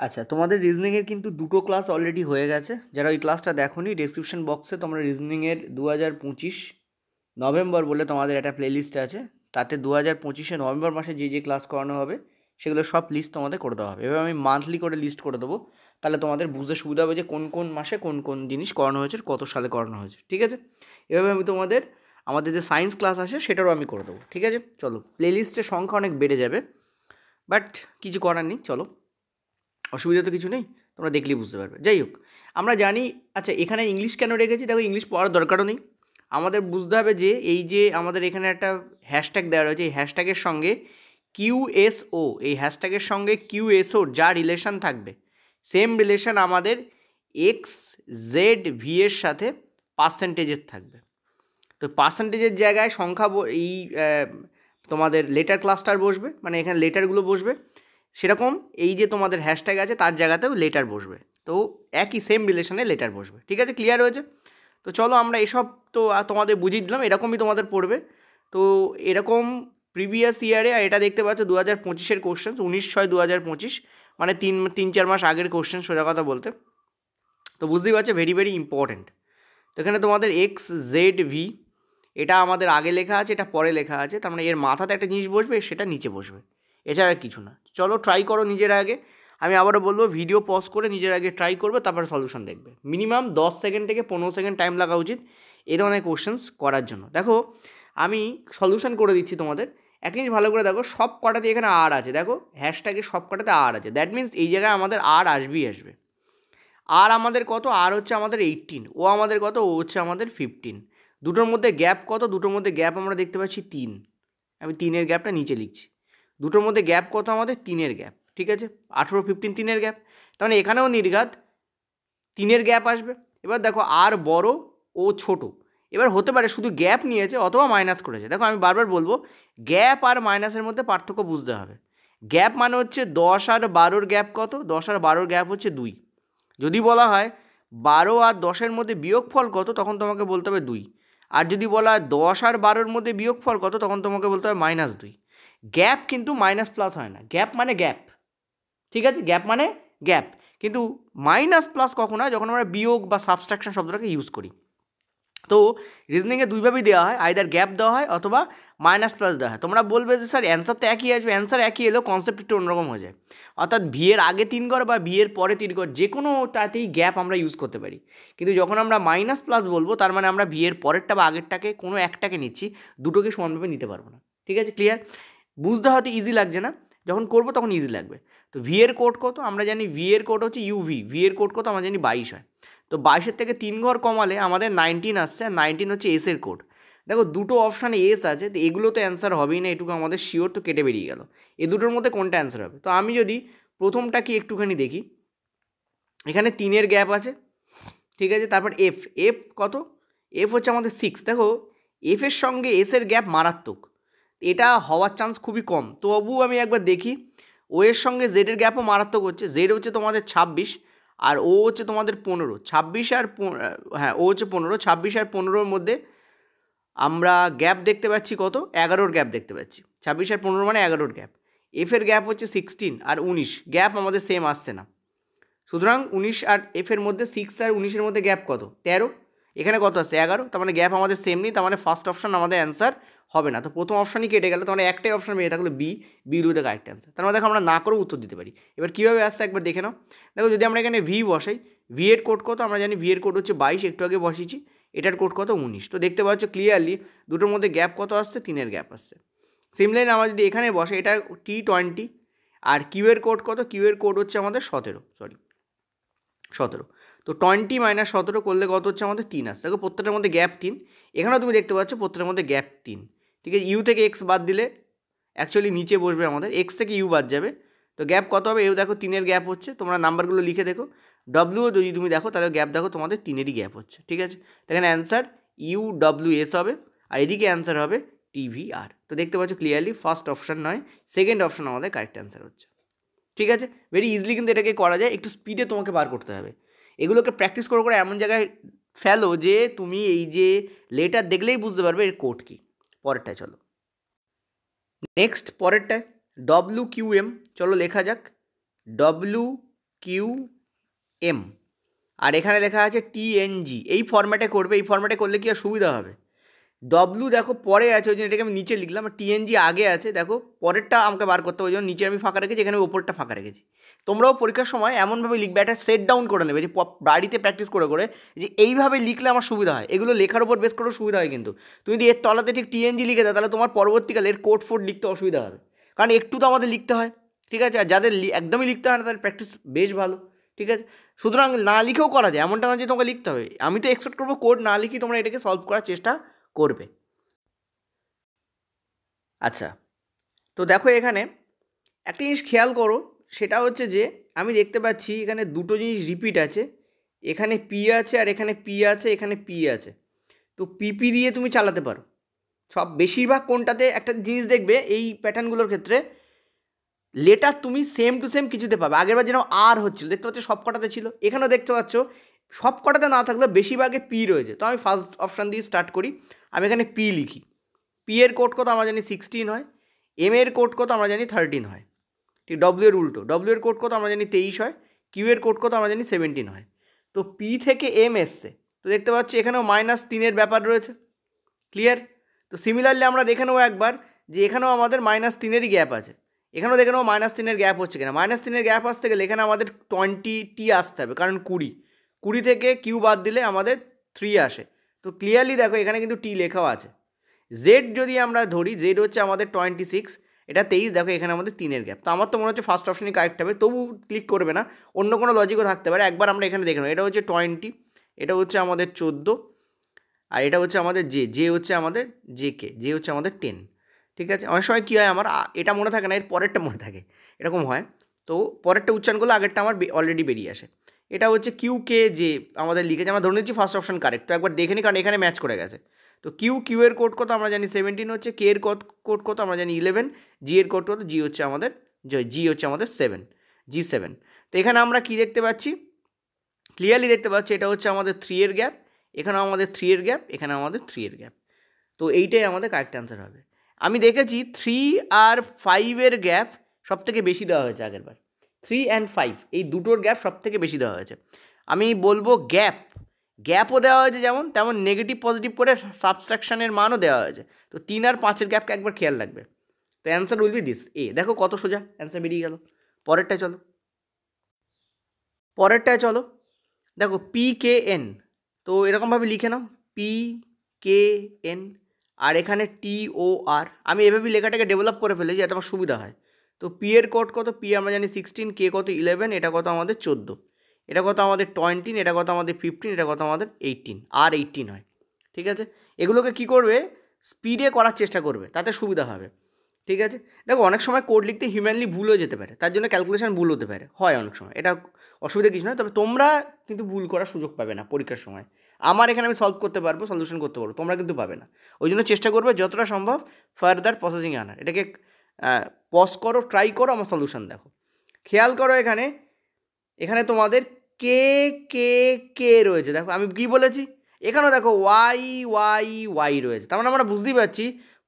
আচ্ছা, তোমাদের রিজনিংয়ের কিন্তু দুটো ক্লাস অলরেডি হয়ে গেছে। যারা ওই ক্লাসটা দেখোনি, ডেসক্রিপশন বক্সে তোমরা রিজনিংয়ের 2025 নভেম্বর বলে তোমাদের একটা প্লেলিস্ট আছে। তাতে 2025 নভেম্বর মাসে যে যে ক্লাস করানো হবে সেগুলো সব লিস্ট তোমাদের করে দেওয়া হবে। এবার আমি মান্থলি করে লিস্ট করে দেবো, তাহলে তোমাদের বুঝতে সুবিধা হবে যে কোন কোন মাসে কোন কোন জিনিস করানো হয়েছে, কত সালে করানো হয়েছে। ঠিক আছে, এভাবে আমি তোমাদের আমাদের যে সায়েন্স ক্লাস আছে সেটারও আমি করে দেবো। ঠিক আছে, চলো, প্লেলিস্টের সংখ্যা অনেক বেড়ে যাবে, বাট কিছু করার নেই। চলো, অসুবিধা তো কিছু নেই, তোমরা দেখলেই বুঝতে পারবে। যাই হোক, আমরা জানি। আচ্ছা, এখানে ইংলিশ কেন রেখেছি? দেখো, ইংলিশ পড়ার দরকারও নেই। আমাদের বুঝতে হবে যে এই যে আমাদের এখানে একটা হ্যাশট্যাগ দেওয়া রয়েছে, এই হ্যাশট্যাগের সঙ্গে কিউএসও, এই হ্যাশট্যাগের সঙ্গে কিউএসওর যা রিলেশান থাকবে, সেম রিলেশান আমাদের এক্স জেড ভি এর সাথে পার্সেন্টেজের থাকবে। তো পার্সেন্টেজের জায়গায় সংখ্যা এই তোমাদের লেটার ক্লাস্টার বসবে, মানে এখানে লেটারগুলো বসবে। সেরকম এই যে তোমাদের হ্যাশট্যাগ আছে তার জায়গাতেও লেটার বসবে। তো একই সেম রিলেশনে লেটার বসবে। ঠিক আছে, ক্লিয়ার হয়েছে? তো চলো, আমরা এসব তো তোমাদের বুঝিয়ে দিলাম, এরকমই তোমাদের পড়বে। তো এরকম প্রিভিয়াস ইয়ারে, আর এটা দেখতে পাচ্ছ 2025-এর কোশ্চেন, 19/6/2025, মানে তিন চার মাস আগের কোশ্চেন, সোজা কথা বলতে। তো বুঝতেই পারছো, ভেরি ভেরি ইম্পর্ট্যান্ট। তো এখানে তোমাদের এক্স জেড ভি, এটা আমাদের আগে লেখা আছে, এটা পরে লেখা আছে, তার মানে এর মাথাতে একটা জিনিস বসবে, সেটা নিচে বসবে, এছাড়া আর কিছু না। চলো, ট্রাই করো নিজের আগে। আমি আবারও বলবো, ভিডিও পজ করে নিজের আগে ট্রাই করবে, তারপরে সলিউশন দেখবে। মিনিমাম 10 সেকেন্ড থেকে 15 সেকেন্ড টাইম লাগা উচিত এই ধরনের কোশ্চেন্স করার জন্য। দেখো, আমি সলিউশন করে দিচ্ছি তোমাদের। একটা জিনিস ভালো করে দেখো, সব কটাতে এখানে আর আছে, দেখো হ্যাশট্যাগে সব কটাতে আর আছে, দ্যাট মিনস এই জায়গায় আমাদের আর আসবেই আসবে। আর আমাদের কত? আর হচ্ছে আমাদের 18, ও আমাদের কত? ও হচ্ছে আমাদের 15। দুটোর মধ্যে গ্যাপ কত? দুটোর মধ্যে গ্যাপ আমরা দেখতে পাচ্ছি 3। আমি 3-এর গ্যাপটা নিচে লিখছি। দুটোর মধ্যে গ্যাপ কত? আমাদের 3-এর গ্যাপ। ঠিক আছে, 18 15 3-এর গ্যাপ, তার মানে এখানেও নির্ঘাত 3-এর গ্যাপ আসবে। এবার দেখো, আর বড়, ও ছোট। এবার হতে পারে শুধু গ্যাপ নিয়েছে অথবা মাইনাস করেছে। দেখো, আমি বারবার বলবো, গ্যাপ আর মাইনাসের মধ্যে পার্থক্য বুঝতে হবে। গ্যাপ মানে হচ্ছে 10 আর 12-র গ্যাপ কত? 10 আর 12-র গ্যাপ হচ্ছে 2। যদি বলা হয় 12 আর 10-এর মধ্যে বিয়োগফল কত, তখন তোমাকে বলতে হবে 2। আর যদি বলা হয় 10 আর 12-র মধ্যে বিয়োগফল কত, তখন তোমাকে বলতে হবে -2। গ্যাপ কিন্তু মাইনাস প্লাস হয় না, গ্যাপ মানে গ্যাপ। ঠিক আছে, গ্যাপ মানে গ্যাপ। কিন্তু মাইনাস প্লাস কখন হয়? যখন আমরা বিয়োগ বা সাবস্ট্রাকশন শব্দটাকে ইউজ করি। তো রিজনিংয়ে দুইভাবেই দেওয়া হয়, আইদার গ্যাপ দেওয়া হয় অথবা মাইনাস প্লাস দেওয়া হয়। তোমরা বলবে যে স্যার অ্যান্সার তো একই আসবে, অ্যান্সার একই এলেও কনসেপ্ট একটু অন্যরকম হয়ে যায়। অর্থাৎ ভি এর আগে 3 ঘর বা ভি এর পরে 3 ঘর, যে কোনোটাতেই গ্যাপ আমরা ইউজ করতে পারি। কিন্তু যখন আমরা মাইনাস প্লাস বলবো, তার মানে আমরা ভি এর পরেরটা বা আগেরটাকে কোনো একটাকে নিচ্ছি, দুটোকে সমানভাবে নিতে পারবো না। ঠিক আছে, ক্লিয়ার? বুঝতে হয়তো ইজি লাগছে না, যখন করবো তখন ইজি লাগবে। তো ভি এর কোড কত? আমরা জানি ভি এর কোড হচ্ছে ইউভি। ভি এর কোড কত? আমরা জানি 22 হয়। তো 22-এর থেকে 3 ঘর কমালে আমাদের 19 আসছে, আর 19 হচ্ছে এসের কোড। দেখো, দুটো অপশানে এস আছে, তো এগুলো তো অ্যান্সার হবেই না, এটুকু আমাদের শিওর, তো কেটে বেরিয়ে গেল। এই দুটোর মধ্যে কোনটা অ্যান্সার হবে? তো আমি যদি প্রথমটা কি একটুখানি দেখি, এখানে 3-এর গ্যাপ আছে। ঠিক আছে, তারপর এফ, এফ কত? এফ হচ্ছে আমাদের 6। দেখো, এফের সঙ্গে এসের গ্যাপ মারাত্মক, এটা হওয়ার চান্স খুবই কম। তবু আমি একবার দেখি, ও এর সঙ্গে জেডের গ্যাপও মারাত্মক হচ্ছে। জেড হচ্ছে তোমাদের 26, আর ও হচ্ছে তোমাদের 15। 26 আর হ্যাঁ, ও হচ্ছে 15। 26 আর 15-র মধ্যে আমরা গ্যাপ দেখতে পাচ্ছি কত? 11-র গ্যাপ দেখতে পাচ্ছি। 26 আর 15 মানে 11-র গ্যাপ। এফের গ্যাপ হচ্ছে 16 আর 19, গ্যাপ আমাদের সেম আসছে না। সুতরাং 19 আর এফের মধ্যে, 6 আর 19-এর মধ্যে গ্যাপ কত? 13। এখানে কত আসছে? 11। তার মানে গ্যাপ আমাদের সেম নেই, তার মানে ফার্স্ট অপশন আমাদের অ্যান্সার হবে না। তো প্রথম অপশনই কেটে গেল, তার মানে একটাই অপশন বেরিয়ে থাকলো বি। বি হলো দ্য কারেক্ট অ্যান্সার। তার মানে দেখো, আমরা না করেও উত্তর দিতে পারি। এবার কীভাবে আসছে একবার দেখে নাও। দেখো, যদি আমরা এখানে ভি বসাই, ভি এর কোড কত? আমরা জানি ভি এর কোড হচ্ছে 22, একটু আগে বসিয়েছি। এটার কোড কত? 19। তো দেখতে পাচ্ছ ক্লিয়ারলি দুটোর মধ্যে গ্যাপ কত আসছে? 3-এর গ্যাপ আসছে। সিমলাইন আমরা যদি এখানে বসে, এটা T20। আর কিউ এর কোড কত? কিউ এর কোড হচ্ছে আমাদের 17, 17। তো 20 - 17 করলে কত হচ্ছে? আমাদের 3 আসছে। দেখো, প্রত্যেকটার মধ্যে গ্যাপ 3। এখানেও তুমি দেখতে পাচ্ছ প্রত্যেকটার মধ্যে গ্যাপ 3। ঠিক আছে, ইউ থেকে এক্স বাদ দিলে অ্যাকচুয়ালি নিচে বসবে আমাদের, এক্স থেকে ইউ বাদ যাবে। তো গ্যাপ কত হবে? এও দেখো 3-এর গ্যাপ হচ্ছে। তোমরা নাম্বারগুলো লিখে দেখো, ডব্লিউ যদি তুমি দেখো, তাহলে গ্যাপ দেখো তোমাদের 3-এরই গ্যাপ হচ্ছে। ঠিক আছে, এখানে অ্যান্সার UWS হবে, আর এদিকে অ্যান্সার হবে TVR। তো দেখতে পাচ্ছ ক্লিয়ারলি ফার্স্ট অপশান নয়, সেকেন্ড অপশান আমাদের কারেক্ট অ্যান্সার হচ্ছে। ঠিক আছে, ভেরি ইজিলি কিন্তু এটাকে করা যায়, একটু স্পিডে তোমাকে বার করতে হবে। এগুলোকে প্র্যাকটিস করে করে এমন জায়গায় ফেলো যে তুমি এই যে লেটার দেখলেই বুঝতে পারবে এর কোড কী। পরেরটায় চলো, নেক্সট পরেরটায় WQM, চলো লেখা যাক। কিউ এম, আর এখানে লেখা আছে টিএনজি। এই ফরম্যাটে করবে, এই ফরম্যাটে করলে কি আর সুবিধা হবে। ডব্লু দেখো পরে আছে, ওই জন্য এটাকে আমি নিচে লিখলাম, টিএনজি আগে আছে, দেখো পরেরটা আমাকে বার করতে হবে, ওই জন্য নিচে আমি ফাঁকা রেখেছি, এখানে ওপরটা ফাঁকা রেখেছি। তোমরাও পরীক্ষার সময় এমনভাবে লিখবে, একটা সেট ডাউন করে নেবে, যে বাড়িতে প্র্যাকটিস করে করে যে এইভাবে লিখলে আমার সুবিধা হয়। এগুলো লেখার উপর বেস করেও সুবিধা হয়, কিন্তু তুমি যদি এর তলাতে ঠিক টিএনজি লিখে দাও, তাহলে তোমার পরবর্তীকালে এর কোড ফোড লিখতে অসুবিধা হবে, কারণ একটু তো আমাদের লিখতে হয়, ঠিক আছে। আর যাদের একদমই লিখতে হয় না, তাদের প্র্যাকটিস বেশ ভালো, ঠিক আছে। সুতরাং না লিখেও করা যায়, এমনটা না যে তোমাকে লিখতে হবে। আমি তো এক্সপেক্ট করবো কোড না লিখি তোমরা এটাকে সলভ করার চেষ্টা করবে। আচ্ছা, তো দেখো এখানে একটা জিনিস খেয়াল করো, সেটা হচ্ছে যে আমি দেখতে পাচ্ছি এখানে দুটো জিনিস রিপিট আছে, এখানে পি আছে আর এখানে পি আছে, এখানে পি আছে। তো পিপি দিয়ে তুমি চালাতে পারো সব, বেশিরভাগ কোনটাতে একটা জিনিস দেখবে এই প্যাটার্নগুলোর ক্ষেত্রে, লেটার তুমি সেম টু সেম কিছুতে পাবে। আগেরবার যেন আর হচ্ছিল, দেখতে পাচ্ছ সব কটাতে ছিল, এখানেও দেখতে পাচ্ছ সব কটাতে না থাকলে বেশিরভাগে পি রয়েছে। তো আমি ফার্স্ট অপশান দিয়ে স্টার্ট করি, আমি এখানে পি লিখি। পি এর কোড কত আমরা জানি 16 হয়, এম এর কোড কত আমরা জানি 13 হয়, ঠিক। ডব্লিউ এর উল্টো, ডব্লিউ এর কোড কত আমরা জানি 23 হয়, কিউ এর কোড কত আমরা জানি 17 হয়। তো পি থেকে এম এসছে, তো দেখতে পাচ্ছি এখানেও -3 ব্যাপার রয়েছে, ক্লিয়ার। তো সিমিলারলি আমরা দেখে নেবো একবার যে এখানেও আমাদের -3 গ্যাপ আছে, এখানেও দেখে নেবো -3 গ্যাপ হচ্ছে কিনা। -3 গ্যাপ আসতে গেলে এখানে আমাদের 20 আসতে হবে, কারণ 20 থেকে কিউ বাদ দিলে আমাদের 3 আসে। তো ক্লিয়ারলি দেখো এখানে কিন্তু টি লেখাও আছে। জেড যদি আমরা ধরি, জেড হচ্ছে আমাদের 26, এটা 23, দেখো এখানে আমাদের 3 গ্যাপ। তো আমার তো মনে হচ্ছে ফার্স্ট অপশনই কারেক্ট হবে, তবু ক্লিক করবে না, অন্য কোনো লজিকও থাকতে পারে। একবার আমরা এখানে দেখে নেব, এটা হচ্ছে 20, এটা হচ্ছে আমাদের 14, আর এটা হচ্ছে আমাদের জে হচ্ছে আমাদের জে হচ্ছে আমাদের 10, ঠিক আছে। অনেক সময় কী হয় আমার এটা মনে থাকে না, এর পরেরটা মনে থাকে, এরকম হয়। তো পরেরটা উচ্চারণ করলে আগেরটা আমার অলরেডি বেরিয়ে আসে। এটা হচ্ছে কিউ কে জে আমাদের লিখেছে, আমরা ধরে নিচ্ছি ফার্স্ট অপশন কারেক্ট। তো একবার দেখে নিই, কারণ এখানে ম্যাচ করে গেছে। তো কিউ এর কোড কত আমরা জানি 17 হচ্ছে, কে এর কোড কত আমরা জানি 11, জি এর কোড কত, জি হচ্ছে আমাদের 7, G7। তো এখানে আমরা কি দেখতে পাচ্ছি, ক্লিয়ারলি দেখতে পাচ্ছি এটা হচ্ছে আমাদের 3 এর গ্যাপ, এখানে আমাদের 3 এর গ্যাপ, এখানে আমাদের 3 এর গ্যাপ। তো এইটাই আমাদের কারেক্ট অ্যান্সার হবে। আমি দেখেছি 3 আর 5 এর গ্যাপ সব থেকে বেশি দেওয়া হয়েছে আগেরবার, 3 অ্যান্ড 5 এই দুটোর গ্যাপ সব থেকে বেশি দেওয়া হয়েছে। আমি বলবো গ্যাপও দেওয়া হয়েছে যেমন, তেমন নেগেটিভ পজিটিভ করে সাবস্ট্রাকশানের মানও দেওয়া হয়েছে। তো 3 আর 5-এর গ্যাপকে একবার খেয়াল রাখবে। তো অ্যান্সার উইল বি দিস এ। দেখো কত সোজা অ্যান্সার বেরিয়ে গেল। পরেরটায় চলো, দেখো পি কে এন, তো এরকমভাবে লিখে নাও, পি কে এন, আর এখানে টি ও আর। আমি এভাবেই লেখাটাকে ডেভেলপ করে ফেলি যাতে আমার সুবিধা হয়। তো পি এর কোড কত, পি আমরা জানি 16, কে কত 11, এটা কত আমাদের 14, এটা কত আমাদের 20, এটা কত আমাদের 15, এটা কত আমাদের 18, আর 18 হয়, ঠিক আছে। এগুলোকে কি করবে, স্পিডে করার চেষ্টা করবে, তাতে সুবিধা হবে, ঠিক আছে। দেখো অনেক সময় কোড লিখতে হিউম্যানলি ভুল হয়ে যেতে পারে, তার জন্য ক্যালকুলেশন ভুল হতে পারে, হয় অনেক সময়, এটা অসুবিধা কিছু নয়। তবে তোমরা কিন্তু ভুল করার সুযোগ পাবে না পরীক্ষার সময়। আমার এখানে আমি সলভ করতে পারবো, সলিউশন করতে পারবো, তোমরা কিন্তু পাবে না। ওই জন্য চেষ্টা করবে যতটা সম্ভব ফার্দার প্রসেসিংয়ে আনার। এটাকে পজ করো, ট্রাই করো, আমার সলিউশন দেখো। খেয়াল করো এখানে, এখানে তোমাদের কে কে কে রয়েছে, দেখো আমি কী বলেছি, এখানেও দেখো ওয়াই ওয়াই ওয়াই রয়েছে। তার মানে আমরা বুঝতেই পারছি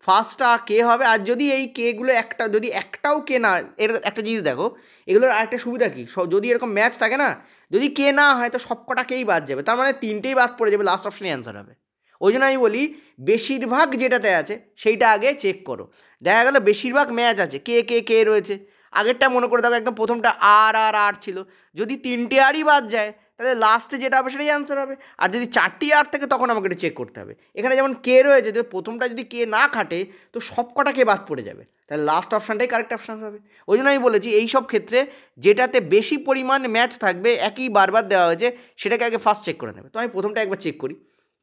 ফার্স্টটা কে হবে। আর যদি এই কেগুলো যদি একটাও কে না, এর একটা জিনিস দেখো, এগুলোর আরেকটা সুবিধা কী, যদি এরকম ম্যাচ থাকে না, যদি কে না হয় তো সব কটা কেই বাদ যাবে, তার মানে 3টেই বাদ পড়ে যাবে, লাস্ট অপশানে অ্যান্সার হবে। ওই জন্য আমি বলি বেশিরভাগ যেটাতে আছে সেইটা আগে চেক করো। দেখা গেলো বেশিরভাগ ম্যাচ আছে, কে কে কে রয়েছে, আগেরটা মনে করে দেখো একদম প্রথমটা আর আর আর ছিল, যদি 3টে আরই বাদ যায় তাহলে লাস্টে যেটা হবে সেটাই অ্যান্সার হবে। আর যদি 4টি আর থাকে তখন আমাকে এটা চেক করতে হবে। এখানে যেমন কে রয়েছে, যে প্রথমটা যদি কে না খাটে তো সব কটা কে বাদ পড়ে যাবে, তাহলে লাস্ট অপশানটাই কারেক্ট অপশান হবে। ওই জন্য আমি বলেছি এই সব ক্ষেত্রে যেটাতে বেশি পরিমাণ ম্যাচ থাকবে, একই বারবার দেওয়া হয়েছে, সেটাকে আগে ফার্স্ট চেক করে নেবে। তো আমি প্রথমটা একবার চেক করি,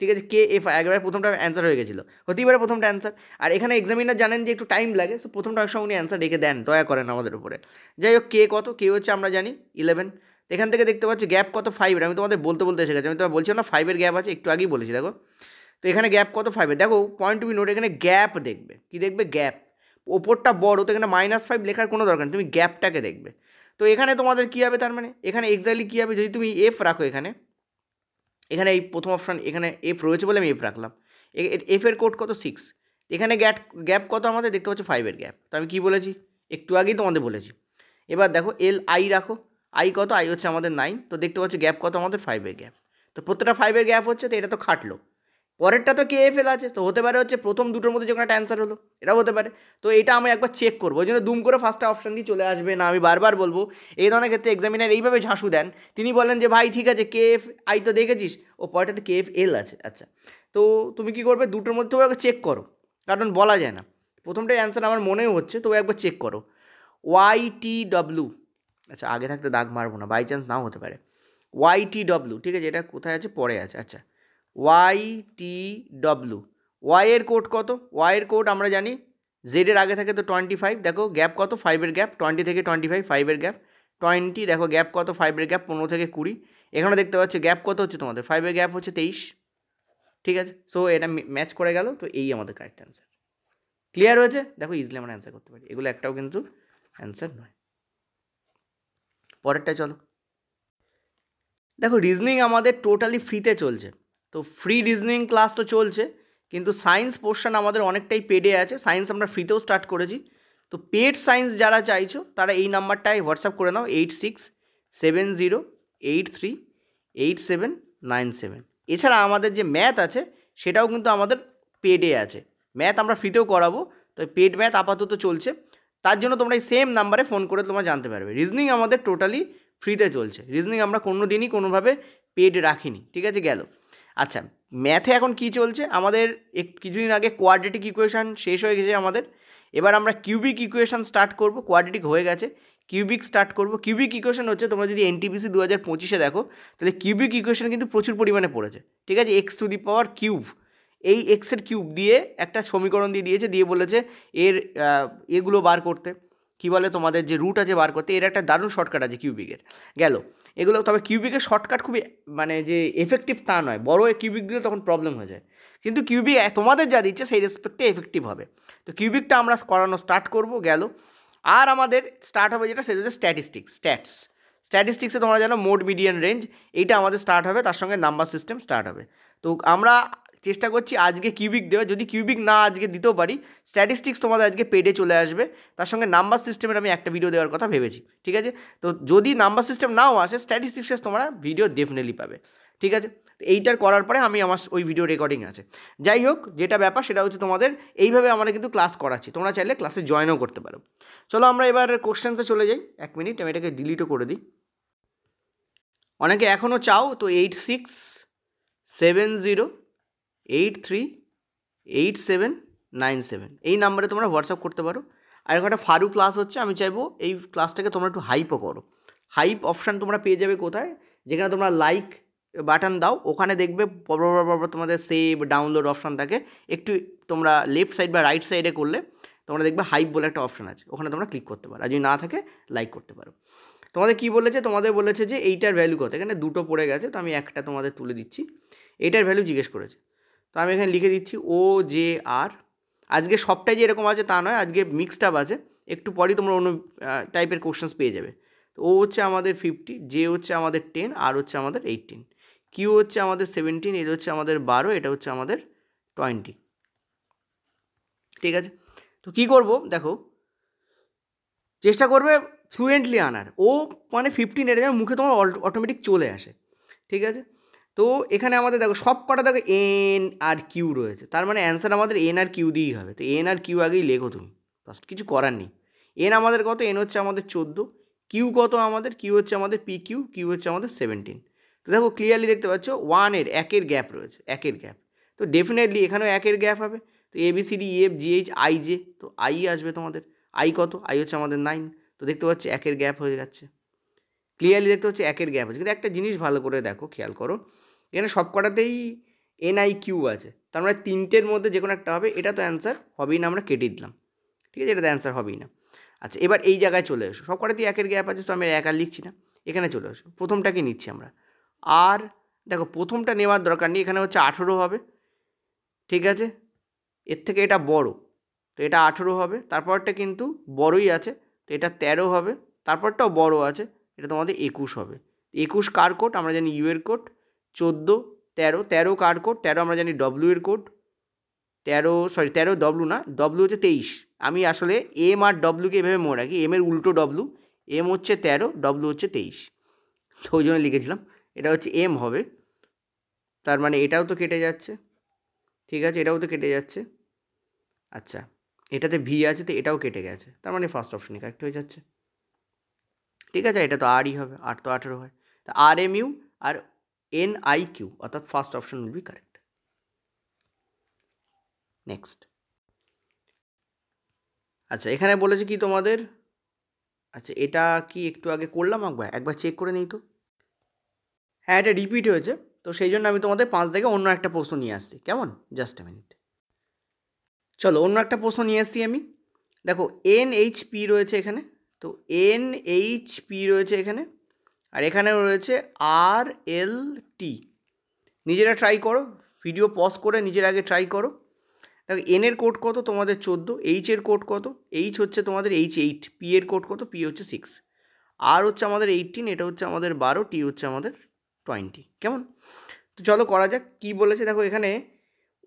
ঠিক আছে, কে এফ একবার প্রথমটা অ্যান্সার হয়ে গেছিলো, হতেই পারে প্রথমটা অ্যান্সার। আর এখানে এক্সামিনার জানেন যে একটু টাইম লাগে, সো প্রথমটা অনেক সময় উনি অ্যান্সার রেখে দেন, দয়া করেন আমাদের উপরে। যাই হোক, কে কত, কে হচ্ছে আমরা জানি 11, এখান থেকে দেখতে পাচ্ছি গ্যাপ কত 5, আমি তোমাদের বলতে এসে গেছি, আমি তোমার বলছি না 5-এর গ্যাপ আছে, একটু আগেই বলেছি দেখো। তো এখানে গ্যাপ কত 5-এর, দেখো পয়েন্ট টু বি নোট, এখানে গ্যাপ দেখবে, কি দেখবে, গ্যাপ, ওপরটা বড়, তো এখানে -5 লেখার কোনো দরকার নেই, তুমি গ্যাপটাকে দেখবে। তো এখানে তোমাদের কী হবে, তার মানে এখানে এক্স্যাক্টলি কী হবে, যদি তুমি এফ রাখো এখানে এই প্রথম অপশান, এখানে এফ রয়েছে বলে আমি এফ রাখলাম, এফের কোড কত 6, এখানে গ্যাপ কত আমাদের দেখতে পাচ্ছ 5-এর গ্যাপ। তো আমি কী বলেছি, একটু আগেই তোমাদের বলেছি। এবার দেখো এল আই রাখো, আই কত, আই হচ্ছে আমাদের 9, তো দেখতে পাচ্ছ গ্যাপ কত আমাদের 5-এর গ্যাপ। তো প্রত্যেকটা 5-এর গ্যাপ হচ্ছে, তো এটা তো খাটলো। পরেরটা তো KFL আছে, তো হতে পারে হচ্ছে প্রথম দুটোর মধ্যে যে কোনো একটা অ্যান্সার হলো, এটাও হতে পারে। তো এটা আমি একবার চেক করবো, ওই জন্য দুম করে ফার্স্টটা অপশান দিয়ে চলে আসবে না, আমি বারবার বলবো। এই ধরনের ক্ষেত্রে এক্সামিনার এইভাবে ঝাঁসু দেন, তিনি বলেন যে ভাই ঠিক আছে KFI তো দেখেছিস, ও পরেরটাতে KFL আছে। আচ্ছা, তো তুমি কী করবে, দুটোর মধ্যেও একবার চেক করো, কারণ বলা যায় না। প্রথমটাই অ্যান্সার আমার মনেও হচ্ছে, তো একবার চেক করো। YTW, আচ্ছা আগে থাকতে দাগ মারবো না, বাই চান্স নাও হতে পারে। YTW, ঠিক আছে, এটা কোথায় আছে, পরে আছে। আচ্ছা, YTW, ওয়াইয়ের কোড কত, ওয়াইয়ের কোড আমরা জানি জেডের আগে থাকে তো 25, দেখো গ্যাপ কত, 5-এর গ্যাপ, 20 থেকে 25, 5-এর গ্যাপ 20, দেখো গ্যাপ কত, 5-এর গ্যাপ 15 থেকে 20, এখানে দেখতে পাচ্ছি গ্যাপ কত হচ্ছে তোমাদের, 5-এর গ্যাপ হচ্ছে 23, ঠিক আছে। সো এটা ম্যাচ করে গেল, তো এই আমাদের কারেক্ট অ্যান্সার। ক্লিয়ার হয়েছে? দেখো ইজিলি আমরা অ্যান্সার করতে পারি, এগুলো একটাও কিন্তু অ্যান্সার নয়। পরেরটা চলো। দেখো রিজনিং আমাদের টোটালি ফ্রিতে চলছে, তো ফ্রি রিজনিং ক্লাস তো চলছে, কিন্তু সায়েন্স পোর্শন আমাদের অনেকটাই পেডে আছে। সায়েন্স আমরা ফ্রিতেও স্টার্ট করেছি, তো পেড সায়েন্স যারা চাইছো তারা এই নাম্বারটায় হোয়াটসঅ্যাপ করে নাও, 8670838797। এছাড়া আমাদের যে ম্যাথ আছে সেটাও কিন্তু আমাদের পেডে আছে, ম্যাথ আমরা ফ্রিতেও করাবো, তো পেড ম্যাথ আপাতত চলছে, তার জন্য তোমরা এই সেম নাম্বারে ফোন করে তোমরা জানতে পারবে। রিজনিং আমাদের টোটালি ফ্রিতে চলছে, রিজনিং আমরা কোনো দিনই কোনোভাবে পেড রাখিনি, ঠিক আছে গেল। আচ্ছা, ম্যাথে এখন কি চলছে আমাদের, কিছুদিন আগে কোয়াড্রেটিক ইকুয়েশান শেষ হয়ে গেছে আমাদের, এবার আমরা কিউবিক ইকুয়েশান স্টার্ট করব, কোয়াড্রেটিক হয়ে গেছে, কিউবিক স্টার্ট করব। কিউবিক ইকুয়েশান হচ্ছে, তোমরা যদি NTPC 2025-এ দেখো তাহলে কিউবিক ইকুয়েশান কিন্তু প্রচুর পরিমাণে পড়েছে, ঠিক আছে। x⁻³ এই এক্সের কিউব দিয়ে একটা সমীকরণ দিয়ে দিয়েছে, দিয়ে বলেছে এর এগুলো বার করতে, কী বলে তোমাদের যে রুট আছে বার করতে, এর একটা দারুণ শর্টকাট আছে কিউবিকের, গেল এগুলো। তবে কিউবিকের শর্টকাট খুবই মানে যে এফেক্টিভ তা নয়, বড় কিউবিক দিলে তখন প্রবলেম হয়ে যায়, কিন্তু কিউবিক তোমাদের যা দিচ্ছে সেই রেসপেক্টে এফেক্টিভ হবে। তো কিউবিকটা আমরা করানো স্টার্ট করব, গেল। আর আমাদের স্টার্ট হবে যেটা, সেটা হচ্ছে স্ট্যাটিস্টিক্সে তোমরা জানো মোড মিডিয়ান রেঞ্জ, এইটা আমাদের স্টার্ট হবে, তার সঙ্গে নাম্বার সিস্টেম স্টার্ট হবে। তো আমরা চেষ্টা করছি আজকে কিউবিক দেওয়া, যদি কিউবিক না আজকে দিতেও পারি, স্ট্যাটিস্টিক্স তোমাদের আজকে পেডে চলে আসবে, তার সঙ্গে নাম্বার সিস্টেমের আমি একটা ভিডিও দেওয়ার কথা ভেবেছি, ঠিক আছে। তো যদি নাম্বার সিস্টেম নাও আসে, স্ট্যাটিস্টিক্সের তোমরা ভিডিও ডেফিনেটলি পাবে, ঠিক আছে। তো এইটার করার পরে আমি আমার ওই ভিডিও রেকর্ডিং আছে। যাই হোক, যেটা ব্যাপার সেটা হচ্ছে তোমাদের এইভাবে আমরা কিন্তু ক্লাস করাচ্ছি, তোমরা চাইলে ক্লাসে জয়েনও করতে পারো। চলো আমরা এবার কোশ্চেন্সে চলে যাই, 1 মিনিট আমি এটাকে ডিলিটও করে দিই। অনেকে এখনও চাও, তো 8670838797 এই নাম্বারে তোমরা হোয়াটসঅ্যাপ করতে পারো। আর একটা ফারু ক্লাস হচ্ছে, আমি চাইবো এই ক্লাসটাকে তোমরা একটু হাইপও করো। হাইপ অপশান তোমরা পেয়ে যাবে কোথায়, যেখানে তোমরা লাইক বাটন দাও, ওখানে দেখবে পরপর তোমাদের সেভ ডাউনলোড অপশান থাকে, একটু তোমরা লেফট সাইড বা রাইট সাইডে করলে তোমরা দেখবে হাইপ বলে একটা অপশান আছে, ওখানে তোমরা ক্লিক করতে পারো, আর যদি না থাকে লাইক করতে পারো। তোমাদের কী বলেছে, তোমাদের বলেছে যে এইটার ভ্যালু কত, এখানে দুটো পড়ে গেছে, তো আমি একটা তোমাদের তুলে দিচ্ছি। এইটার ভ্যালু জিজ্ঞেস করেছে, তো আমি এখানে লিখে দিচ্ছি OJR। আজকে সবটাই যে এরকম আছে তা নয়, আজকে মিক্সড আপ আছে, একটু পরেই তোমরা অন্য টাইপের কোশ্চেন্স পেয়ে যাবে। তো ও হচ্ছে আমাদের 50, জে হচ্ছে আমাদের 10, আর হচ্ছে আমাদের 18, কিউ হচ্ছে আমাদের 17, এটা হচ্ছে আমাদের 12, এটা হচ্ছে আমাদের 20, ঠিক আছে। তো কী করব, দেখো চেষ্টা করবে ফ্লুয়েন্টলি আনার, ও মানে 15 এটা যেন মুখে তোমার অটোমেটিক চলে আসে, ঠিক আছে। তো এখানে আমাদের দেখো সব কটা দেখো এন আর কিউ রয়েছে, তার মানে অ্যান্সার আমাদের এন আর কিউ দিয়েই হবে। তো এন আর কিউ আগেই লেখো তুমি, ফার্স্ট কিছু করার নেই। এন আমাদের কত, এন হচ্ছে আমাদের 14, কিউ কত আমাদের, কিউ হচ্ছে আমাদের PQ, কিউ হচ্ছে আমাদের 17। তো দেখো ক্লিয়ারলি দেখতে পাচ্ছ 1-এর গ্যাপ রয়েছে, 1-এর গ্যাপ, তো ডেফিনেটলি এখানেও 1-এর গ্যাপ হবে। তো ABCDEFGH, তো আই আসবে তোমাদের, আই কত, আই হচ্ছে আমাদের 9, তো দেখতে পাচ্ছি 1-এর গ্যাপ হয়ে যাচ্ছে, ক্লিয়ারলি দেখতে পাচ্ছি 1-এর গ্যাপ আছে। কিন্তু একটা জিনিস ভালো করে দেখো, খেয়াল করো, এখানে সব কটাতেই NIQ আছে, তার মানে 3টের মধ্যে যে কোনো একটা হবে, এটা তো অ্যান্সার হবেই না, আমরা কেটে দিলাম, ঠিক আছে, এটা তো অ্যান্সার হবেই না। আচ্ছা, এবার এই জায়গায় চলে এসো, সব কটাতেই 1-এর গ্যাপ আছে, তো আমি 1 আর লিখছি না, এখানে চলে এসো, প্রথমটাকে নিচ্ছি আমরা। আর দেখো প্রথমটা নেওয়ার দরকার নেই, এখানে হচ্ছে 18 হবে, ঠিক আছে, এর থেকে এটা বড়, তো এটা 18 হবে, তারপরটা কিন্তু বড়ই আছে, তো এটা 13 হবে, তারপরটাও বড় আছে, এটা তোমাদের 21 হবে। 21 কার কোড, আমরা জানি ইউ এর কোড, 14 13 কার কোড, 13 আমরা জানি ডব্লিউ এর কোড, 13 ডব্লিউ না, ডব্লিউ হচ্ছে 23। আমি আসলে এম আর ডব্লিউকে এভাবে মনে রাখি, এম এর উল্টো ডব্লিউ, এম হচ্ছে 13, ডব্লু হচ্ছে 23, তো ওই জন্য লিখেছিলাম। এটা হচ্ছে এম হবে, তার মানে এটাও তো কেটে যাচ্ছে, ঠিক আছে, এটাও তো কেটে যাচ্ছে। আচ্ছা, এটাতে ভি আছে, তো এটাও কেটে গেছে, তার মানে ফার্স্ট অপশনই কারেক্ট হয়ে যাচ্ছে। ঠিক আছে, এটা তো আরই হবে, 8 তো 18 হয়, তা আর M U R N I Q, অর্থাৎ first option will be correct. Next. আচ্ছা, এখানে বলেছে কি তোমাদের, আচ্ছা এটা কি একটু আগে করলাম, একবার চেক করে নিই তো। হ্যাঁ, এটা রিপিট হয়েছে, তো সেই জন্য আমি তোমাদের 5 থেকে অন্য একটা প্রশ্ন নিয়ে আসছি, কেমন? Just a minute. চলো অন্য একটা প্রশ্ন নিয়ে আসছি আমি। দেখো NHP রয়েছে এখানে, তো NHP রয়েছে এখানে, আর এখানে রয়েছে RLT। নিজেরা ট্রাই করো, ভিডিও পজ করে নিজের আগে ট্রাই করো। দেখো এন এর কোড কত তোমাদের 14, এইচ এর কোড কত, এইচ হচ্ছে তোমাদের H8, পি এর কোড কত, পি হচ্ছে 6, আর হচ্ছে আমাদের 18, এটা হচ্ছে আমাদের 12, টি হচ্ছে আমাদের 20, কেমন? তো চলো করা যাক। কী বলেছে দেখো এখানে,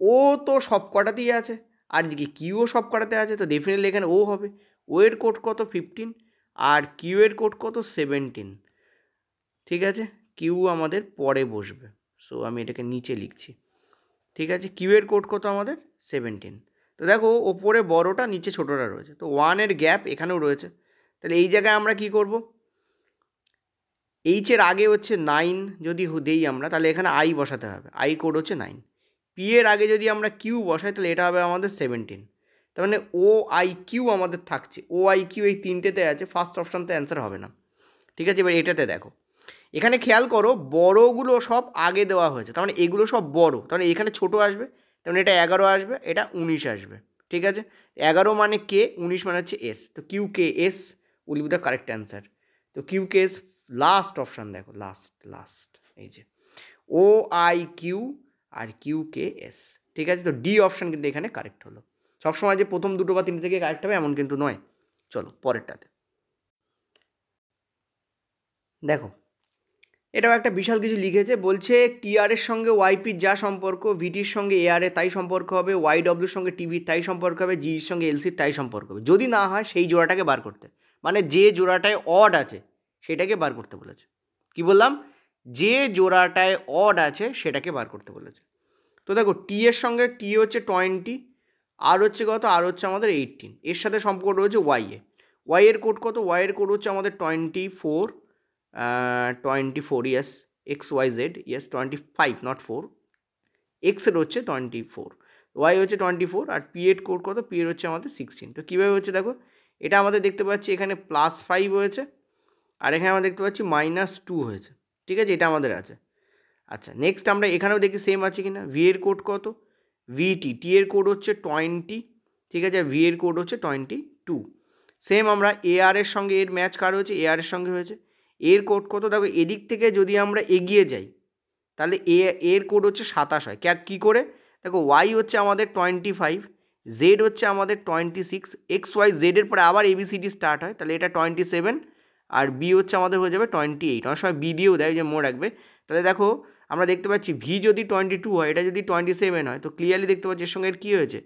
ও তো সব কটাতেই আছে, আর এদিকে কিউও সব কটাতে আছে, তো ডেফিনেটলি এখানে ও হবে। ও এর কোড কত 15, আর কিউ এর কোড কত 17, ঠিক আছে, কিউ আমাদের পরে বসবে, সো আমি এটাকে নিচে লিখছি, ঠিক আছে। কিউ এর কোড কত আমাদের 17, তো দেখো ওপরে বড়টা নিচে ছোটোটা রয়েছে, তো 1 এর গ্যাপ এখানেও রয়েছে, তাহলে এই জায়গায় আমরা কি করব, এইচের আগে হচ্ছে 9 যদি দেই আমরা, তাহলে এখানে আই বসাতে হবে, আই কোড হচ্ছে 9। পি এর আগে যদি আমরা কিউ বসাই, তাহলে এটা হবে আমাদের 17, তার মানে ও আই কিউ আমাদের থাকছে, ও আই কিউ এই তিনটেতে আছে, ফার্স্ট অপশানতে অ্যান্সার হবে না, ঠিক আছে। এবার এটাতে দেখো, এখানে খেয়াল করো বড়গুলো সব আগে দেওয়া হয়েছে, তার মানে এগুলো সব বড়, তার মানে এখানে ছোটো আসবে, তার মানে এটা 11 আসবে, এটা 19 আসবে, ঠিক আছে। 11 মানে কে, 19 মানে হচ্ছে এস, তো Q K S will be the correct answer. তো Q K S last option, দেখো লাস্ট এই যে O I Q R Q K S, ঠিক আছে। তো ডি অপশান কিন্তু এখানে কারেক্ট হলো। সবসময় যে প্রথম দুটো বা তিনটে থেকে কারেক্ট হবে এমন কিন্তু নয়। চলো পরেরটাতে দেখো, এটাও একটা বিশাল কিছু লিখেছে, বলছে টিআর এর সঙ্গে ওয়াইপির যা সম্পর্ক, ভিটির সঙ্গে এআর এ তাই সম্পর্ক হবে, ওয়াই ডব্লিউর সঙ্গে টিভির তাই সম্পর্ক হবে, জির সঙ্গে এলসির তাই সম্পর্ক হবে, যদি না হয় সেই জোড়াটাকে বার করতে, মানে যে জোড়াটায় অড আছে সেটাকে বার করতে বলেছে। কি বললাম? যে জোড়াটায় অড আছে সেটাকে বার করতে বলেছে। তো দেখো টি এর সঙ্গে টি হচ্ছে 20, আর হচ্ছে কত, আর হচ্ছে আমাদের 18, এর সাথে সম্পর্ক রয়েছে ওয়াইয়ে, ওয়াই এর কোড কত, ওয়াই এর কোড হচ্ছে আমাদের 24, 24 yes, X Y Z yes, 25 not 4, এক্সের হচ্ছে 24, ওয়াই হচ্ছে 24, আর পি এর কোড কত, পি এর হচ্ছে আমাদের 16। তো কীভাবে হচ্ছে দেখো, এটা আমাদের দেখতে পাচ্ছি এখানে +5 হয়েছে, আর এখানে আমরা দেখতে পাচ্ছি -2 হয়েছে, ঠিক আছে, এটা আমাদের আছে। আচ্ছা নেক্সট আমরা এখানেও দেখি সেম আছে কি না, ভি এর কোড কত, ভিটি, টি এর কোড হচ্ছে 20, ঠিক আছে, ভি এর কোড হচ্ছে 22, সেম আমরা এআর এর সঙ্গে এর ম্যাচ কার হয়েছে, এআর এর সঙ্গে হয়েছে, এর কোড কত, দেখো এদিক থেকে যদি আমরা এগিয়ে যাই তাহলে এর কোড হচ্ছে 27 হয়, কী করে, দেখো ওয়াই হচ্ছে আমাদের 25, জেড হচ্ছে আমাদের 26, এক্স ওয়াই জেডের পরে আবার এবিসিডি স্টার্ট হয়, তাহলে এটা 27, আর বি হচ্ছে আমাদের হয়ে যাবে 28, অনেক সময় বি দিয়েও দেয়, যে মনে রাখবে। তাহলে দেখো আমরা দেখতে পাচ্ছি ভি যদি 22 হয়, এটা যদি 27 হয়, তো ক্লিয়ারলি দেখতে পাচ্ছি এর সঙ্গে এর কী হয়েছে,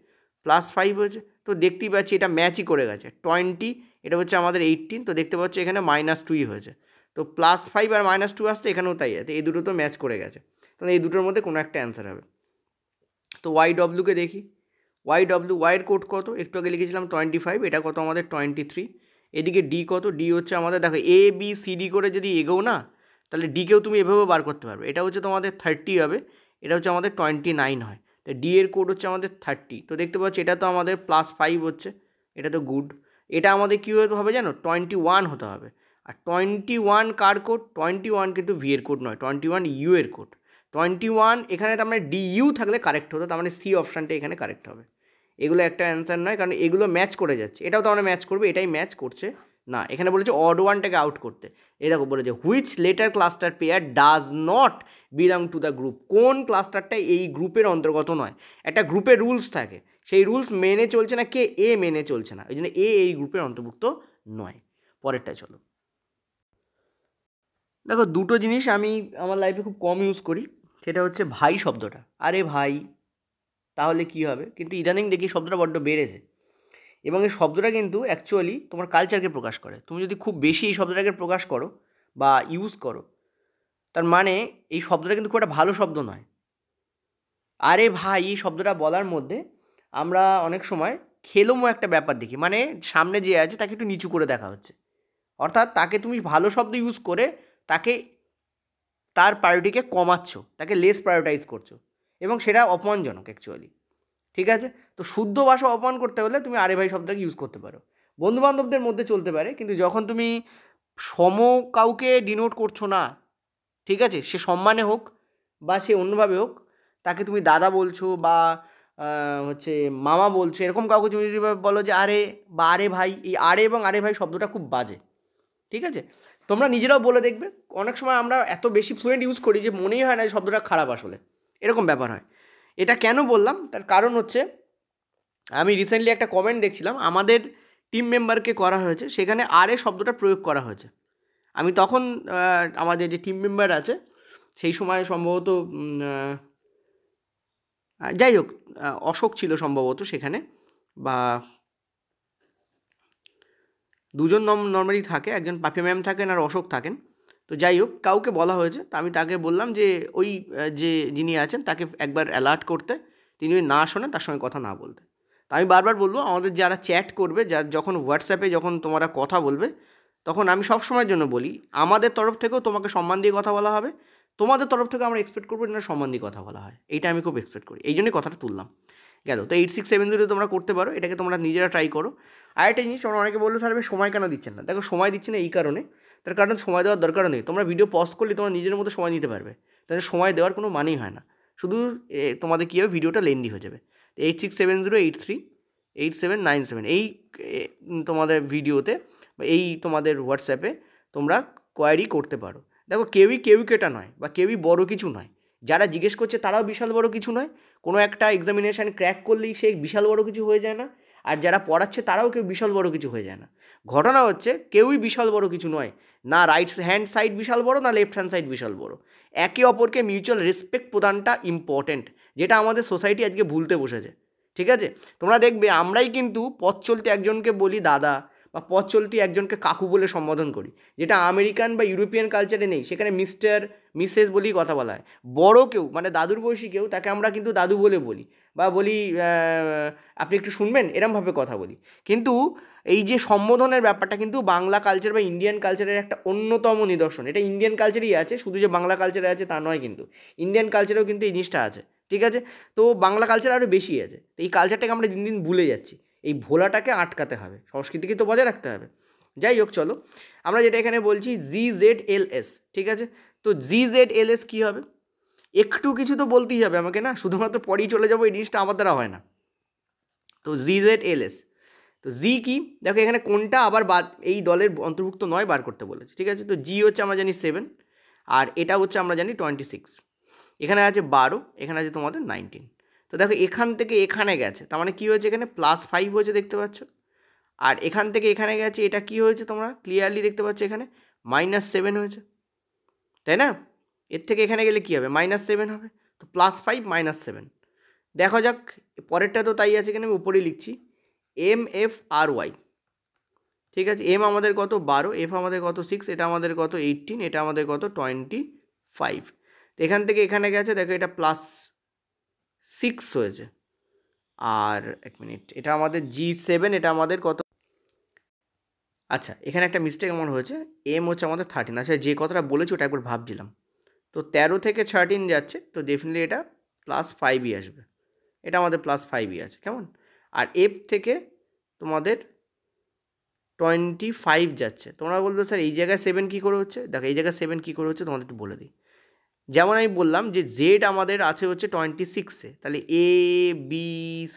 +5 হয়েছে, তো দেখতেই পাচ্ছি এটা ম্যাচই করে গেছে, 20 এটা হচ্ছে আমাদের 18, তো দেখতে পাচ্ছি এখানে -2 হয়েছে, তো +5 আর -2 আসতে এখানেও তাই আছে, এই দুটো তো ম্যাচ করে গেছে, তাহলে এই দুটোর মধ্যে কোনো একটা অ্যান্সার হবে। তো ওয়াই ডব্লিউকে দেখি, ওয়াইয়ের কোড কত, একটু আগে লিখেছিলাম 25, এটা কত আমাদের 23, এদিকে ডি কত, ডি হচ্ছে আমাদের দেখো এ বি সি ডি করে যদি এগোও না, তাহলে ডিকেও তুমি এভাবেও বার করতে পারবে, এটা হচ্ছে তোমাদের 30 হবে, এটা হচ্ছে আমাদের 29 হয়, তো ডি এর কোড হচ্ছে আমাদের 30, তো দেখতে পাচ্ছি এটা তো আমাদের +5 হচ্ছে, এটা তো গুড, এটা আমাদের কী হতে হবে জানো, 21 হতে হবে, আর 21 কার কোড, 21 কিন্তু ভি এর কোড নয়, 21 ইউ এর কোড, 21 এখানে তার মানে ডি ইউ থাকলে কারেক্ট হতো, তার মানে সি অপশানটা এখানে কারেক্ট হবে। এগুলো একটা অ্যান্সার নয়, কারণ এগুলো ম্যাচ করে যাচ্ছে, এটাও তো আমরা ম্যাচ করবে, এটাই ম্যাচ করছে না, এখানে বলেছে অড ওয়ানটাকে আউট করতে, এরকম বলেছে which letter cluster pair does not belong to the group, কোন ক্লাস্টারটা এই গ্রুপের অন্তর্গত নয়, একটা গ্রুপের রুলস থাকে, সেই রুলস মেনে চলছে না কে, এ মেনে চলছে না, ওই জন্য এ এই গ্রুপের অন্তর্ভুক্ত নয়। পরেরটা চলো দেখো, দুটো জিনিস আমি আমার লাইফে খুব কম ইউজ করি, সেটা হচ্ছে ভাই শব্দটা, আরে ভাই তাহলে কি হবে, কিন্তু ইদানিং দেখি শব্দটা বড্ড বেড়েছে, এবং এই শব্দটা কিন্তু অ্যাকচুয়ালি তোমার কালচারকে প্রকাশ করে। তুমি যদি খুব বেশি এই শব্দটাকে প্রকাশ করো বা ইউজ করো, তার মানে এই শব্দটা কিন্তু খুব একটা ভালো শব্দ নয়। আরে ভাই এই শব্দটা বলার মধ্যে আমরা অনেক সময় খেলোমো একটা ব্যাপার দেখি, মানে সামনে যে আছে তাকে একটু নিচু করে দেখা হচ্ছে, অর্থাৎ তাকে তুমি ভালো শব্দ ইউজ করে তাকে তার প্রায়োরিটিকে কমাচ্ছ, তাকে লেস প্রায়োরিটাইজ করছো, এবং সেটা অপমানজনক অ্যাকচুয়ালি। ঠিক আছে? তো শুদ্ধ ভাষা অপমান করতে হলে তুমি আরে ভাই শব্দটাকে ইউজ করতে পারো, বন্ধুবান্ধবদের মধ্যে চলতে পারে, কিন্তু যখন তুমি সম কাউকে ডিনোট করছো না, ঠিক আছে, সে সম্মানে হোক বা সে অন্যভাবে হোক, তাকে তুমি দাদা বলছো বা হচ্ছে মামা বলছো, এরকম কাউকে তুমি যদি বলো যে আরে বা আরে ভাই, এই আরে এবং আরে ভাই শব্দটা খুব বাজে। ঠিক আছে? তোমরা নিজেরাও বলে দেখবে, অনেক সময় আমরা এত বেশি ফ্লুয়েন্ট ইউজ করি যে মনেই হয় না এই শব্দটা খারাপ আসলে, এরকম ব্যাপার হয়। এটা কেন বললাম, তার কারণ হচ্ছে আমি রিসেন্টলি একটা কমেন্ট দেখছিলাম, আমাদের টিম মেম্বারকে করা হয়েছে, সেখানে আরে শব্দটা প্রয়োগ করা হয়েছে। আমি তখন আমাদের যে টিম মেম্বার আছে সেই সময় সম্ভবত যাই হোক, অশোক ছিল সম্ভবত সেখানে, বা দুজন নর্মালি থাকে, একজন পাপি ম্যাম থাকেন আর অশোক থাকেন। তো যাই হোক, কাউকে বলা হয়েছে, তো আমি তাকে বললাম যে ওই যে যিনি আছেন তাকে একবার অ্যালার্ট করতে, তিনি ওই না শোনেন তার সঙ্গে কথা না বলতে। তো আমি বারবার বলবো আমাদের যারা চ্যাট করবে, যখন হোয়াটসঅ্যাপে যখন তোমরা কথা বলবে, তখন আমি সব সময়ের জন্য বলি আমাদের তরফ থেকেও তোমাকে সম্মান দিয়ে কথা বলা হবে, তোমাদের তরফ থেকে আমরা এক্সপেক্ট করবো যেন সম্মান দিয়ে কথা বলা হয়, এইটা আমি খুব এক্সপেক্ট করি, এই জন্যই কথাটা তুললাম। গেল তো 8670 তোমরা করতে পারো, এটাকে তোমরা নিজেরা ট্রাই করো। আরেকটা জিনিস, তোমরা অনেকে বললো স্যার আমি সময় কেন দিচ্ছেন না, দেখো সময় দিচ্ছি না এই কারণে, তার কারণ সময় দেওয়ার দরকার নেই, তোমরা ভিডিও পজ করলে তোমরা নিজের মতো সময় দিতে পারবে, তাহলে সময় দেওয়ার কোনো মানেই হয় না, শুধু তোমাদের কী হবে, ভিডিওটা লেন্দি হয়ে যাবে। 8670838797 এই তোমাদের ভিডিওতে বা এই তোমাদের হোয়াটসঅ্যাপে তোমরা কোয়ারি করতে পারো। দেখো কেউই কেটা নয় বা কেউই বড় কিছু নয়, যারা জিজ্ঞেস করছে তারাও বিশাল বড় কিছু নয়, কোনো একটা এক্সামিনেশান ক্র্যাক করলেই সে বিশাল বড় কিছু হয়ে যায় না, আর যারা পড়াচ্ছে তারাও কেউ বিশাল বড় কিছু হয়ে যায় না। ঘটনা হচ্ছে কেউই বিশাল বড় কিছু নয়, না রাইট হ্যান্ড সাইড বিশাল বড়, না লেফট হ্যান্ড সাইড বিশাল বড়। একে অপরকে মিউচুয়াল রেসপেক্ট প্রদানটা ইম্পর্ট্যান্ট, যেটা আমাদের সোসাইটি আজকে ভুলতে বসেছে। ঠিক আছে? তোমরা দেখবে আমরাই কিন্তু পথ চলতে একজনকে বলি দাদা, বা পথ চলতে একজনকে কাকু বলে সম্বোধন করি, যেটা আমেরিকান বা ইউরোপিয়ান কালচারে নেই, সেখানে মিস্টার মিসেস বলেই কথা বলা হয়। বড় কেউ মানে দাদুর বয়সী কেউ, তাকে আমরা কিন্তু দাদু বলে বলি, বা বলি আপনি একটু শুনবেন, এরমভাবে কথা বলি। কিন্তু এই যে সম্বোধনের ব্যাপারটা কিন্তু বাংলা কালচার বা ইন্ডিয়ান কালচারের একটা অন্যতম নিদর্শন, এটা ইন্ডিয়ান কালচারেই আছে, শুধু যে বাংলা কালচারে আছে তা নয়, কিন্তু ইন্ডিয়ান কালচারেও কিন্তু এই জিনিসটা আছে। ঠিক আছে? তো বাংলা কালচার আরও বেশি আছে, তো এই কালচারটাকে আমরা দিন দিন ভুলে যাচ্ছি, এই ভোলাটাকে আটকাতে হবে, সংস্কৃতিকে তো বজায় রাখতে হবে। যাই হোক, চলো আমরা যেটা এখানে বলছি GZLS, ঠিক আছে? তো GZLS কী হবে, একটু কিছু তো বলতেই হবে আমাকে, না শুধুমাত্র পরেই চলে যাবো, এই জিনিসটা আমার দ্বারা হয় না। তো GZLS, তো জি কি, দেখো এখানে কোনটা আবার বাদ এই দলের অন্তর্ভুক্ত নয় বার করতে বলেছে। ঠিক আছে? তো জি হচ্ছে আমরা জানি 7, আর এটা হচ্ছে আমরা জানি 26, এখানে আছে 12, এখানে আছে তোমাদের 19। তো দেখো এখান থেকে এখানে গেছে, তার মানে কী হয়েছে, এখানে +5 হয়েছে, দেখতে পাচ্ছ, আর এখান থেকে এখানে গেছে, এটা কি হয়েছে তোমরা ক্লিয়ারলি দেখতে পাচ্ছ, এখানে -7 হয়েছে, তাই না? এর থেকে এখানে গেলে কী হবে, -7 হবে, তো +5 -7। দেখো যাক পরেরটা তো তাই আছে, এখানে আমি উপরেই লিখছি MFRY। ঠিক আছে? এম আমাদের কত 12, এফ আমাদের কত 6, এটা আমাদের কত 18, এটা আমাদের কত 25। তো এখান থেকে এখানে গেছে, দেখো এটা +6 হয়েছে, আর এক মিনিট, এটা আমাদের G7, এটা আমাদের কত, আচ্ছা এখানে একটা মিস্টেক আমার হয়েছে, এম হচ্ছে আমাদের 13। আচ্ছা যে কথাটা বলেছি ওটা একবার ভাবছিলাম, তো 13 থেকে 13 যাচ্ছে, তো ডেফিনেটলি এটা +5ই আসবে, এটা আমাদের +5ই আছে, কেমন? আর এফ থেকে তোমাদের 25 যাচ্ছে, তোমরা বলবে স্যার এই জায়গায় 7 কী করে হচ্ছে, দেখো এই জায়গায় 7 কী করে হচ্ছে তোমাদের একটু বলে দিই। যেমন আমি বললাম যে জেড আমাদের আছে হচ্ছে 26-এ, তাহলে ABCDEF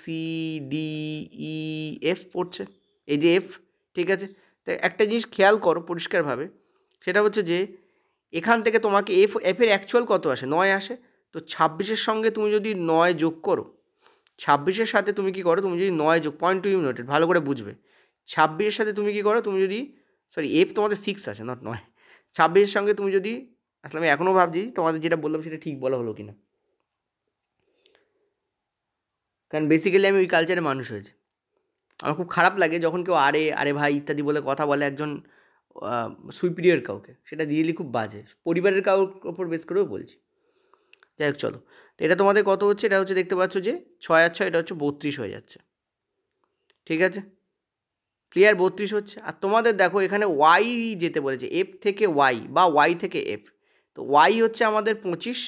পড়ছে, এই যে এফ। ঠিক আছে? তো একটা জিনিস খেয়াল করো পরিষ্কারভাবে, সেটা হচ্ছে যে এখান থেকে তোমাকে এফের অ্যাকচুয়াল কত আসে, 9 আসে, তো 26-এর সঙ্গে তুমি যদি 9 যোগ করো, 26-এর সাথে তুমি কী করো, তুমি যদি 9 যোগ, পয়েন্ট টু ইউ নোটেড, ভালো করে বুঝবে, 26-এর সাথে তুমি কী করো, তুমি যদি এফ তোমাদের 6 আছে, নট 9, 26-এর সঙ্গে তুমি যদি, আসলে আমি এখনও ভাবছি তোমাদের যেটা বললাম সেটা ঠিক বলা হলো কিনা, কারণ বেসিক্যালি আমি ওই কালচারে মানুষ হয়েছি। আমার খুব খারাপ লাগে যখন কেউ আরে আরে ভাই ইত্যাদি বলে কথা বলে একজন সুপিরিয়র কাউকে, সেটা রিয়েলি খুব বাজে। পরিবারের কারোর ওপর বেস করেও বলছি। যাই হোক চলো, তো এটা তোমাদের কত হচ্ছে, এটা হচ্ছে দেখতে পাচ্ছ যে 6 আর 6 এটা হচ্ছে 32 হয়ে যাচ্ছে, ঠিক আছে, ক্লিয়ার? 32 হচ্ছে। আর তোমাদের দেখো এখানে ওয়াই যেতে বলেছে, এফ থেকে ওয়াই বা ওয়াই থেকে এফ, তো ওয়াই হচ্ছে আমাদের 25,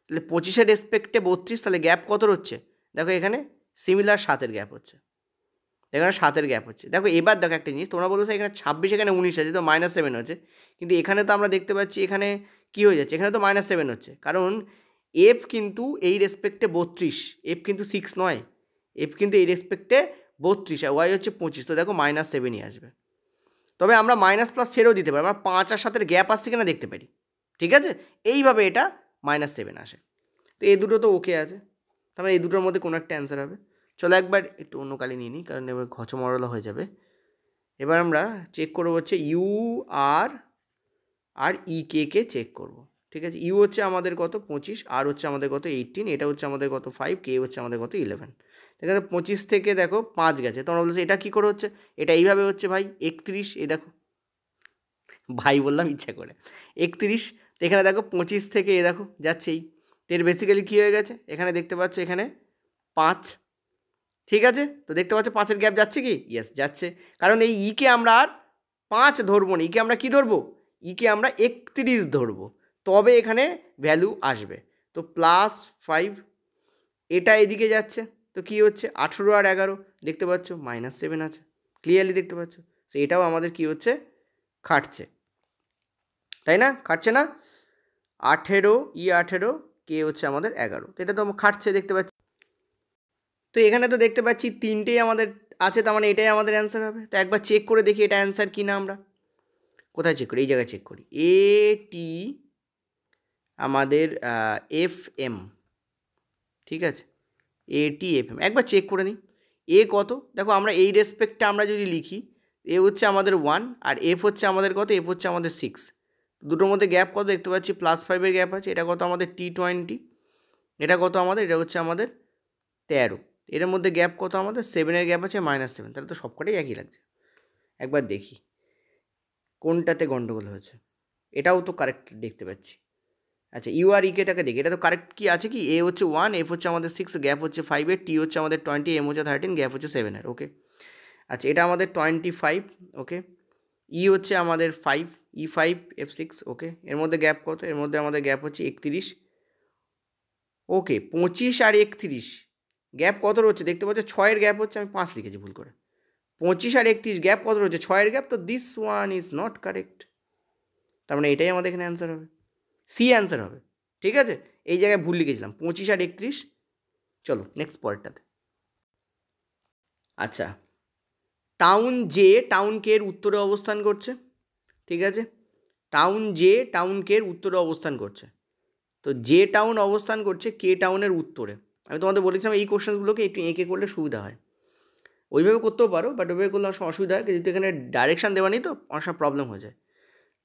তাহলে 25-এর রেসপেক্টে 32, তাহলে গ্যাপ কত হচ্ছে দেখো এখানে সিমিলার 7-এর গ্যাপ হচ্ছে, এখানে 7-এর গ্যাপ হচ্ছে। দেখো এবার দেখো একটা জিনিস, তোমরা বলছো এখানে 26 এখানে 19 আছে, তো -7 হচ্ছে, কিন্তু এখানে তো আমরা দেখতে পাচ্ছি এখানে কী হয়ে যাচ্ছে, এখানে তো -7 হচ্ছে, কারণ এফ কিন্তু এই রেসপেক্টে 32, এফ কিন্তু 6 নয়, এফ কিন্তু এই রেসপেক্টে 32 আর ওয়াই হচ্ছে 25, তো দেখো -7ই আসবে। তবে আমরা মাইনাস প্লাস ছেড়েও দিতে পারি, আমরা 5 আর 7-এর গ্যাপ আসছে কিনা দেখতে পারি, ঠিক আছে, এইভাবে এটা -7 আসে। তো এই দুটো তো ওকে আছে, তার মানে এই দুটোর মধ্যে কোনো একটা অ্যান্সার হবে। চলো একবার একটু অন্য কালি নিয়ে নিই, কারণ এবার ঘচমরলা হয়ে যাবে। এবার আমরা চেক করবো হচ্ছে you R E K check করব, ঠিক আছে। ইউ হচ্ছে আমাদের কত 25, আর হচ্ছে আমাদের কত 18, এটা হচ্ছে আমাদের কত 5, কে হচ্ছে আমাদের কত 11। দেখো 25 থেকে দেখো 5 গেছে, তোমরা বলছো এটা কী করে হচ্ছে, এটা এইভাবে হচ্ছে ভাই 31, এই দেখো ভাই বললাম ইচ্ছা করে 31, তো এখানে দেখো 25 থেকে এ দেখো যাচ্ছেই, তো এর বেসিক্যালি কী হয়ে গেছে, এখানে দেখতে পাচ্ছ এখানে 5, ঠিক আছে, তো দেখতে পাচ্ছ 5-এর গ্যাপ যাচ্ছে কি, ইয়েস যাচ্ছে, কারণ এই ইকে আমরা আর 5 ধরবো না, ইকে আমরা কি ধরবো, ইকে আমরা 31 ধরবো, তবে এখানে ভ্যালু আসবে। তো +5, এটা এদিকে যাচ্ছে, তো কি হচ্ছে 18 আর 11 দেখতে পাচ্ছ -7 আছে, ক্লিয়ারলি দেখতে পাচ্ছ, তো এটাও আমাদের কি হচ্ছে খাটছে, তাই না, খাটছে না, 18 কে হচ্ছে আমাদের 11, তো এটা তো খাটছে দেখতে পাচ্ছি। তো এখানে তো দেখতে পাচ্ছি 3টেই আমাদের আছে, তার মানে এটাই আমাদের অ্যান্সার হবে। তো একবার চেক করে দেখি এটা অ্যান্সার কি না, আমরা কোথায় চেক করি, এই জায়গায় চেক করি, এটি আমাদের এফ এম, ঠিক আছে, এটি এফ এম, একবার চেক করে নিই এ কত। দেখো আমরা এই রেসপেক্টটা আমরা যদি লিখি, এ হচ্ছে আমাদের 1 আর এফ হচ্ছে আমাদের কত, এফ হচ্ছে আমাদের 6, দুটোর মধ্যে গ্যাপ কত দেখতে পাচ্ছি +5-এর গ্যাপ আছে, এটা কত আমাদের T20, এটা কত আমাদের, এটা হচ্ছে আমাদের 13, এর মধ্যে গ্যাপ কত আমাদের 7-এর গ্যাপ আছে -7, তাহলে তো সবকটাই একই লাগছে। একবার দেখি কোনটাতে গন্ডগোল হয়েছে, এটাও তো কারেক্ট দেখতে পাচ্ছি। আচ্ছা ইউ আর ইকেটাকে দেখি, এটা তো কারেক্ট কি আছে, কি এ হচ্ছে 1, এফ হচ্ছে আমাদের 6, গ্যাপ হচ্ছে 5-এর, টি হচ্ছে আমাদের 20, এম হচ্ছে 13, গ্যাপ হচ্ছে 7-এর, ওকে। আচ্ছা এটা আমাদের 25, ওকে, ই হচ্ছে আমাদের 5, E5 F6, ওকে, এর মধ্যে গ্যাপ কত, এর মধ্যে আমাদের গ্যাপ হচ্ছে 31, ওকে, 25 আর 31 গ্যাপ কত রয়েছে দেখতে পাচ্ছ 6-এর গ্যাপ হচ্ছে, আমি 5 লিখেছি ভুল করে, 25 আর 31 গ্যাপ কত রয়েছে 6-এর গ্যাপ, তো this one is not correct, তার মানে এটাই আমাদের এখানে অ্যান্সার হবে, সি অ্যান্সার হবে, ঠিক আছে, এই জায়গায় ভুল লিখেছিলাম 25 আর 31। চলো নেক্সট পরেরটাতে। আচ্ছা টাউন জে টাউন কে এর উত্তরে অবস্থান করছে, ঠিক আছে, টাউন জে টাউন কে এর উত্তরে অবস্থান করছে, তো যে টাউন অবস্থান করছে কে টাউনের উত্তরে। আমি তোমাদের বলেছিলাম এই কোশ্চেনগুলোকে একটু এঁকে করলে সুবিধা হয়, ওইভাবে করতেও পারো, বাট ওইভাবে করলে অসুবিধা হয়, যেহেতু এখানে ডাইরেকশান দেওয়া নেই তো অনেক সময় প্রবলেম হয়ে যায়।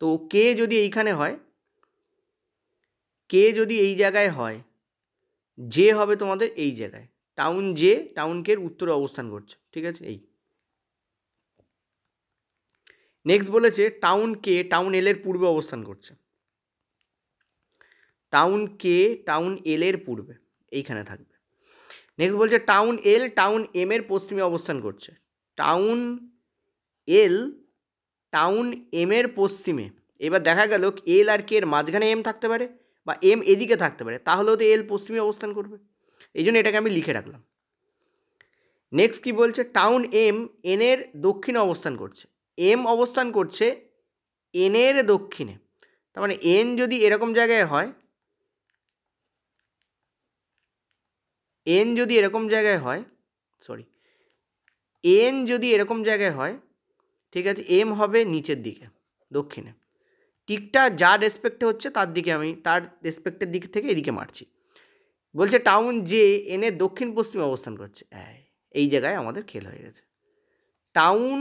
তো কে যদি এইখানে হয়, কে যদি এই জায়গায় হয়, যে হবে তোমাদের এই জায়গায়, টাউন জে টাউন কে এর উত্তরে অবস্থান করছে, ঠিক আছে। এই নেক্সট বলেছে টাউন কে টাউন এল এর পূর্বে অবস্থান করছে, টাউন কে টাউন এল এর পূর্বে এইখানে থাকবে। নেক্সট বলছে টাউন এল টাউন এম এর পশ্চিমে অবস্থান করছে, টাউন এল টাউন এম এর পশ্চিমে। এবার দেখা গেল এল আর কে এর মাঝখানে এম থাকতে পারে বা এম এদিকে থাকতে পারে, তাহলেও তো এল পশ্চিমে অবস্থান করবে, এই জন্য এটাকে আমি লিখে রাখলাম। নেক্সট কি বলছে টাউন এম এন এর দক্ষিণে অবস্থান করছে, এম অবস্থান করছে এন এর দক্ষিণে, তার মানে এন যদি এরকম জায়গায় হয়, এন যদি এরকম জায়গায় হয়, সরি, এন যদি এরকম জায়গায় হয়, ঠিক আছে, এম হবে নিচের দিকে দক্ষিণে, টিকটা যার রেসপেক্টে হচ্ছে তার দিকে, আমি তার রেসপেক্টের দিক থেকে এদিকে মারছি। বলছে টাউন জে এন এর দক্ষিণ পশ্চিমে অবস্থান করছে, এই জায়গায় আমাদের খেল হয়ে গেছে, টাউন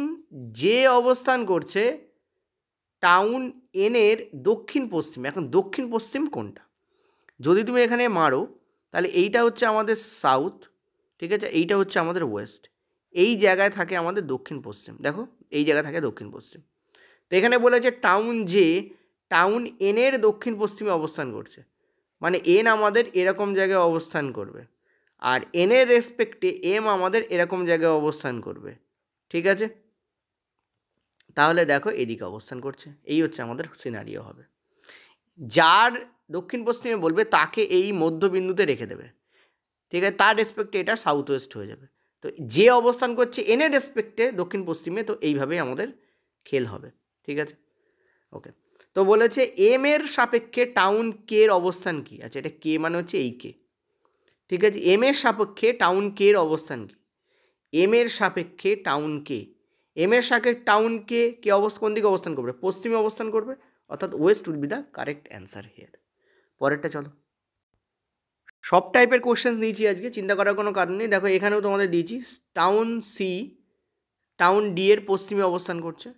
জে অবস্থান করছে টাউন এন এর দক্ষিণ পশ্চিমে। এখন দক্ষিণ পশ্চিম কোনটা, যদি তুমি এখানে মারো তাহলে এইটা হচ্ছে আমাদের সাউথ, ঠিক আছে, এইটা হচ্ছে আমাদের ওয়েস্ট, এই জায়গায় থাকে আমাদের দক্ষিণ পশ্চিম। দেখো এই জায়গায় থাকে দক্ষিণ পশ্চিম। তো এখানে বলেছে টাউন জে টাউন এনের দক্ষিণ পশ্চিমে অবস্থান করছে, মানে এন আমাদের এরকম জায়গায় অবস্থান করবে, আর এনের রেসপেক্টে এম আমাদের এরকম জায়গায় অবস্থান করবে। ঠিক আছে, তাহলে দেখো এদিকে অবস্থান করছে, এই হচ্ছে আমাদের সিনারিও হবে। যার দক্ষিণ পশ্চিমে বলবে তাকে এই মধ্যবিন্দুতে রেখে দেবে। ঠিক আছে, তার রেসপেক্টে এটা সাউথ ওয়েস্ট হয়ে যাবে। তো যে অবস্থান করছে এনের রেসপেক্টে দক্ষিণ পশ্চিমে, তো এইভাবেই আমাদের খেল হবে। ঠিক আছে, ওকে। তো বলেছে এম এর সাপেক্ষে টাউন কে এর অবস্থান কি? আচ্ছা, এটা কে মানে হচ্ছে এই কে। ঠিক আছে, এম এর সাপেক্ষে টাউন কে এর অবস্থান কি? এম এর সাপেক্ষে টাউন কে, এম এর সাপেক্ষে টাউন কে কে কোন দিকে অবস্থান করবে? পশ্চিমে অবস্থান করবে, অর্থাৎ West will be the correct answer here. পরেরটা চলো। সব টাইপের কোশ্চেন দিয়েছি আজকে, চিন্তা করার কোনো কারণ নেই। দেখো এখানেও তোমাদের দিয়েছি টাউন সি টাউন ডি এর পশ্চিমে অবস্থান করছে।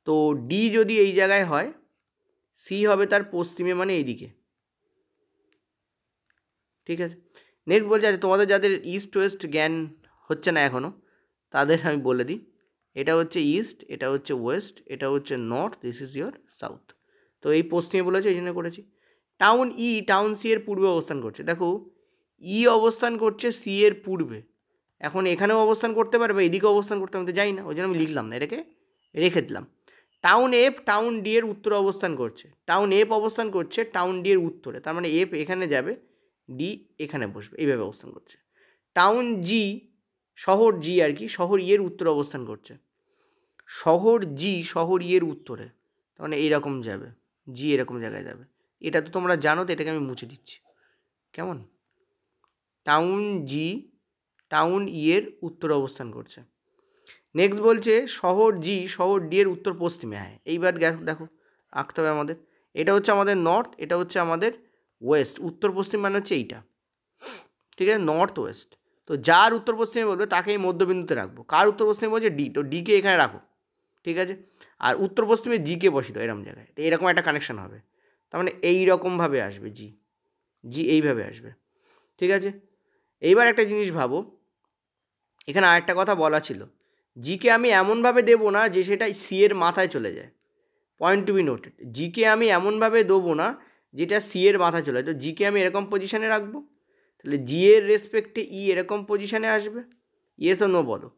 তো ডি যদি এই জায়গায় হয়, সি হবে তার পশ্চিমে, মানে এইদিকে। ঠিক আছে, নেক্সট বলছে, আচ্ছা তোমাদের যাদের ইস্ট ওয়েস্ট জ্ঞান হচ্ছে না এখনও, তাদের আমি বলে দিই, এটা হচ্ছে ইস্ট, এটা হচ্ছে ওয়েস্ট, এটা হচ্ছে north, this is your south. তো এই পশ্চিমে বলেছে, এই জন্য করেছি। টাউন ই টাউন সি এর পূর্বে অবস্থান করছে। দেখো ই অবস্থান করছে সি এর পূর্বে, এখন এখানেও অবস্থান করতে পারে বা এদিকে অবস্থান করতে, আমি তো যাই না, ওই জন্য আমি লিখলাম না, এটাকে রেখে দিলাম। টাউন এফ টাউন ডি এর উত্তরে অবস্থান করছে। টাউন এফ অবস্থান করছে টাউন ডি এর উত্তরে, তার মানে এফ এখানে যাবে, ডি এখানে বসবে, এইভাবে অবস্থান করছে। টাউন জি শহর জি আর কি, শহর ইয়ের উত্তরে অবস্থান করছে। শহর জি শহর ইয়ের উত্তরে, তার মানে এইরকম যাবে, জি এরকম জায়গায় যাবে। এটা তো তোমরা জানো, তো এটাকে আমি মুছে দিচ্ছি, কেমন? টাউন জি টাউন ইয়ের উত্তরে অবস্থান করছে। নেক্সট বলছে শহর জি শহর ডি এর উত্তর পশ্চিমে। হ্যাঁ, এইবার দেখো আঁকতে হবে আমাদের, এটা হচ্ছে আমাদের নর্থ, এটা হচ্ছে আমাদের ওয়েস্ট। উত্তর পশ্চিম মানে হচ্ছে এইটা। ঠিক আছে, নর্থ ওয়েস্ট। তো যার উত্তর পশ্চিমে বলবে তাকে এই মধ্যবিন্দুতে রাখবো। কার উত্তর পশ্চিমে বলছে? ডি, তো ডিকে এখানে রাখো। ঠিক আছে, আর উত্তর পশ্চিমে জিকে বসিত এরকম জায়গায়, তো এরকম একটা কানেকশন হবে। তার মানে এইরকমভাবে আসবে জি, জি এইভাবে আসবে। ঠিক আছে, এইবার একটা জিনিস ভাবো, এখানে আরেকটা কথা বলা ছিল, জিকে আমি এমনভাবে দেবো না যে সেটা সি এর মাথায় চলে যায়। Point to be noted, GK আমি এমনভাবে দেবো না যেটা সি এর মাথায় চলে যায়। তো জিকে আমি এরকম পজিশানে রাখবো, তাহলে জি এর রেসপেক্টে ই এরকম পজিশানে আসবে। ইয়েস ও নো বলো,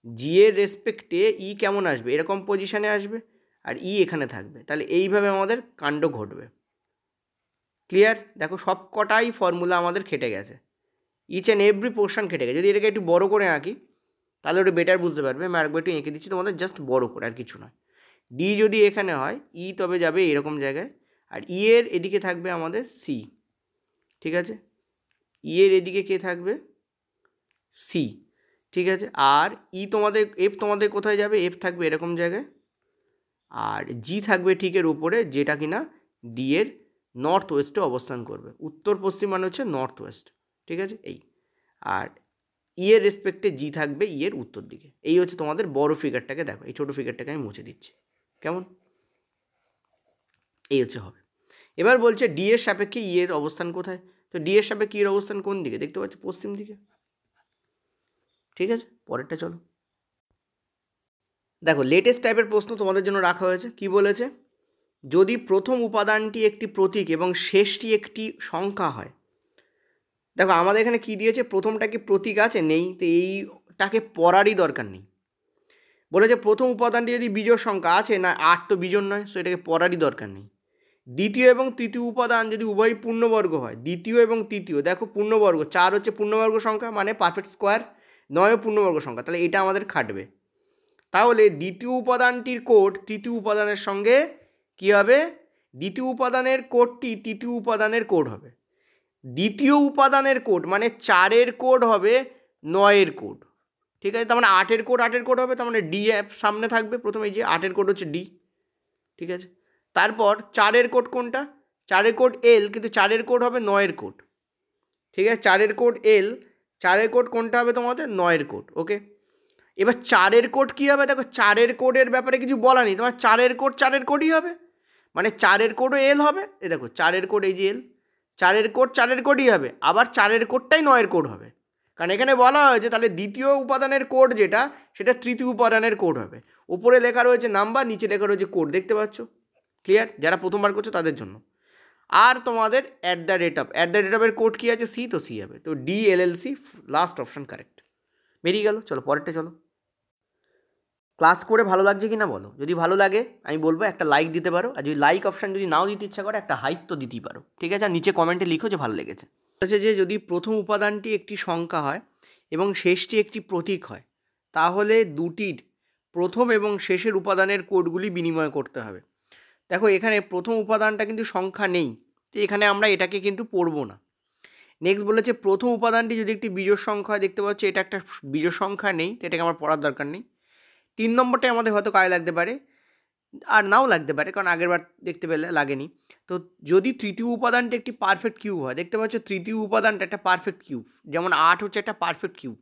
জি এর রেসপেক্টে ই কেমন আসবে? এরকম পজিশানে আসবে, আর ই এখানে থাকবে। তাহলে এইভাবে আমাদের কাণ্ড ঘটবে। ক্লিয়ার? দেখো সব কটাই ফর্মুলা আমাদের খেটে গেছে, ইচ অ্যান্ড এভরি পোর্শন খেটে গেছে। যদি এটাকে একটু বড় করে আঁকি তাহলে ওটা বেটার বুঝতে পারবে। আমি আরেকবার একটু এঁকে দিচ্ছি তোমাদের, জাস্ট বড় করে, আর কিছু নয়। ডি যদি এখানে হয়, ই তবে যাবে এরকম জায়গায়, আর ই এর এদিকে থাকবে আমাদের সি। ঠিক আছে, ই এর এদিকে কে থাকবে? সি। ঠিক আছে, আর ই তোমাদের এফ তোমাদের কোথায় যাবে? এফ থাকবে এরকম জায়গায়, আর জি থাকবে ঠিক এর উপরে, যেটা কিনা ডি এর নর্থ ওয়েস্টে অবস্থান করবে। উত্তর পশ্চিম মানে হচ্ছে নর্থ ওয়েস্ট। ঠিক আছে, এই আর ই এর রেসপেক্টে জি থাকবে ই এর উত্তর দিকে। এই হচ্ছে তোমাদের বড় ফিগারটাকে, দেখো এই ছোটো ফিগারটাকে আমি মুছে দিচ্ছি, কেমন? এই হচ্ছে হবে। এবার বলছে ডি এর সাপেক্ষে ই এর অবস্থান কোথায়? তো ডি এর সাপেক্ষে ই এর অবস্থান কোন দিকে? দেখতে পাচ্ছি পশ্চিম দিকে। ঠিক আছে, পরেরটা চলো। দেখো লেটেস্ট টাইপের প্রশ্ন তোমাদের জন্য রাখা হয়েছে। কি বলেছে? যদি প্রথম উপাদানটি একটি প্রতীক এবং শেষটি একটি সংখ্যা হয়। দেখো আমাদের এখানে কি দিয়েছে? প্রথমটা কি প্রতীক আছে? নেই, তো এইটাকে পড়ারই দরকার নেই। বলেছে প্রথম উপাদানটি যদি বিজোড় সংখ্যা আছে, না 8 তো বিজোড় নয়, সো এটাকে পড়ারই দরকার নেই। দ্বিতীয় এবং তৃতীয় উপাদান যদি উভয়ই পূর্ণবর্গ হয়, দ্বিতীয় এবং তৃতীয়, দেখো পূর্ণবর্গ, 4 হচ্ছে পূর্ণবর্গ সংখ্যা মানে পারফেক্ট স্কোয়ার, 9ও পূর্ণবর্গ সংখ্যা, তাহলে এটা আমাদের খাটবে। তাহলে দ্বিতীয় উপাদানটির কোড তৃতীয় উপাদানের সঙ্গে কী হবে? দ্বিতীয় উপাদানের কোডটি তৃতীয় উপাদানের কোড হবে। দ্বিতীয় উপাদানের কোড মানে 4-এর কোড হবে 9-এর কোড। ঠিক আছে, তার মানে 8-এর কোড 8-এর কোড হবে, তার মানে ডি সামনে থাকবে প্রথমে, এই যে 8-এর কোড হচ্ছে ডি। ঠিক আছে, তারপর 4-এর কোড কোনটা? 4-এর কোড এল, কিন্তু 4-এর কোড হবে 9-এর কোড। ঠিক আছে, 4-এর কোড এল, 4-এর কোড কোনটা হবে তোমাদের? 9-এর কোড। ওকে, এবার 4-এর কোড কী হবে? দেখো 4-এর কোডের ব্যাপারে কিছু বলা নেই, তোমার 4-এর কোড 4-এর কোডই হবে, মানে 4-এর কোডও এল হবে। এ দেখো 4-এর কোড এই যে এল, 4-এর কোড 4-এর কোডই হবে, আবার 4-এর কোডটাই 9-এর কোড হবে, কারণ এখানে বলা হয়েছে তাহলে দ্বিতীয় উপাদানের কোড যেটা সেটা তৃতীয় উপাদানের কোড হবে। উপরে লেখা রয়েছে নাম্বার, নিচে লেখা রয়েছে কোড, দেখতে পাচ্ছ? ক্লিয়ার? যারা প্রথমবার করছো তাদের জন্য। আর তোমাদের অ্যাট দ্য রেট অফের কোড কী আছে? সি, তো সি হবে, তো DLLC লাস্ট অপশান কারেক্ট। বেরিয়ে গেল। চলো পরেরটা চলো। ক্লাস করে ভালো লাগছে কি না বলো। যদি ভালো লাগে আমি বলবো একটা লাইক দিতে পারো, আর যদি লাইক অপশান যদি নাও দিতে ইচ্ছা করে একটা হাইপ তো দিতেই পারো, ঠিক আছে? আর নিচে কমেন্টে লিখো যে ভালো লেগেছে। হচ্ছে যে যদি প্রথম উপাদানটি একটি সংখ্যা হয় এবং শেষটি একটি প্রতীক হয়, তাহলে দুটির প্রথম এবং শেষের উপাদানের কোডগুলি বিনিময় করতে হবে। দেখো এখানে প্রথম উপাদানটা কিন্তু সংখ্যা নেই, তো এখানে আমরা এটাকে কিন্তু পড়বো না। নেক্সট বলেছে প্রথম উপাদানটি যদি একটি বিজোড় সংখ্যা হয়, দেখতে পাচ্ছি এটা একটা বিজোড় সংখ্যা নেই, তো এটাকে আমার পড়ার দরকার নেই। 3 নম্বরটাই আমাদের হয়তো কাজে লাগতে পারে, আর নাও লাগতে পারে, কারণ আগেরবার দেখতে পেলে লাগেনি। তো যদি তৃতীয় উপাদানটা একটি পারফেক্ট কিউব হয়, দেখতে পাচ্ছ তৃতীয় উপাদানটা একটা পারফেক্ট কিউব, যেমন 8 হচ্ছে একটা পারফেক্ট কিউব,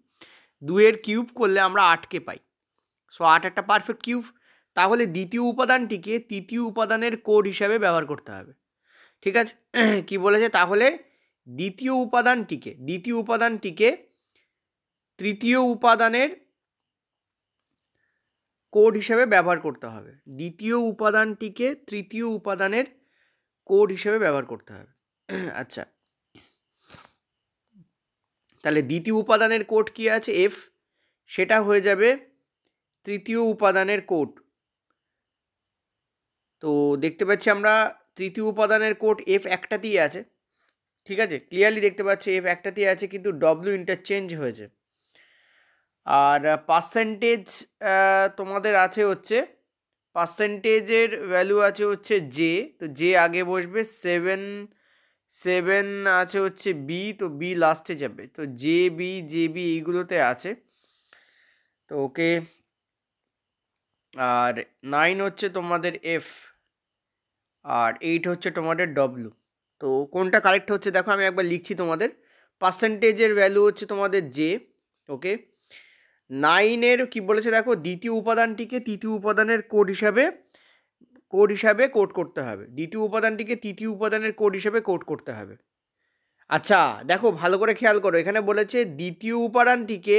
2-এর কিউব করলে আমরা 8কে পাই, সো 8 একটা পারফেক্ট কিউব। তাহলে দ্বিতীয় উপাদানটিকে তৃতীয় উপাদানের কোড হিসাবে ব্যবহার করতে হবে, ঠিক আছে? কি বলেছে? তাহলে দ্বিতীয় উপাদানটিকে তৃতীয় উপাদানের কোড হিসেবে ব্যবহার করতে হবে। দ্বিতীয় উপাদানটিকে তৃতীয় উপাদানের কোড হিসেবে ব্যবহার করতে হবে। আচ্ছা, তাহলে দ্বিতীয় উপাদানের কোড কি আছে? এফ, সেটা হয়ে যাবে তৃতীয় উপাদানের কোড। তো দেখতে পাচ্ছি আমরা তৃতীয় উপাদানের কোড এফ একটাতেই আছে, ঠিক আছে? ক্লিয়ারলি দেখতে পাচ্ছি এফ একটাতেই আছে, কিন্তু ডব্লিউ ইন্টারচেঞ্জ হয়েছে। আর পার্সেন্টেজ তোমাদের আছে হচ্ছে, পার্সেন্টেজের ভ্যালু আছে হচ্ছে জে, তো জে আগে বসবে। 7 আছে হচ্ছে বি, তো বি লাস্টে যাবে, তো জে বি এইগুলোতে আছে, তো ওকে। আর 9 হচ্ছে তোমাদের এফ, আর 8 হচ্ছে তোমাদের ডব্লিউ। তো কোনটা কারেক্ট হচ্ছে দেখো, আমি একবার লিখছি তোমাদের। পার্সেন্টেজের ভ্যালু হচ্ছে তোমাদের জে, ওকে। 9-এর কি বলেছে দেখো, দ্বিতীয় উপাদানটিকে তৃতীয় উপাদানের কোড হিসাবে কোড করতে হবে। দ্বিতীয় উপাদানটিকে তৃতীয় উপাদানের কোড হিসাবে কোড করতে হবে। আচ্ছা দেখো ভালো করে খেয়াল করো, এখানে বলেছে দ্বিতীয় উপাদানটিকে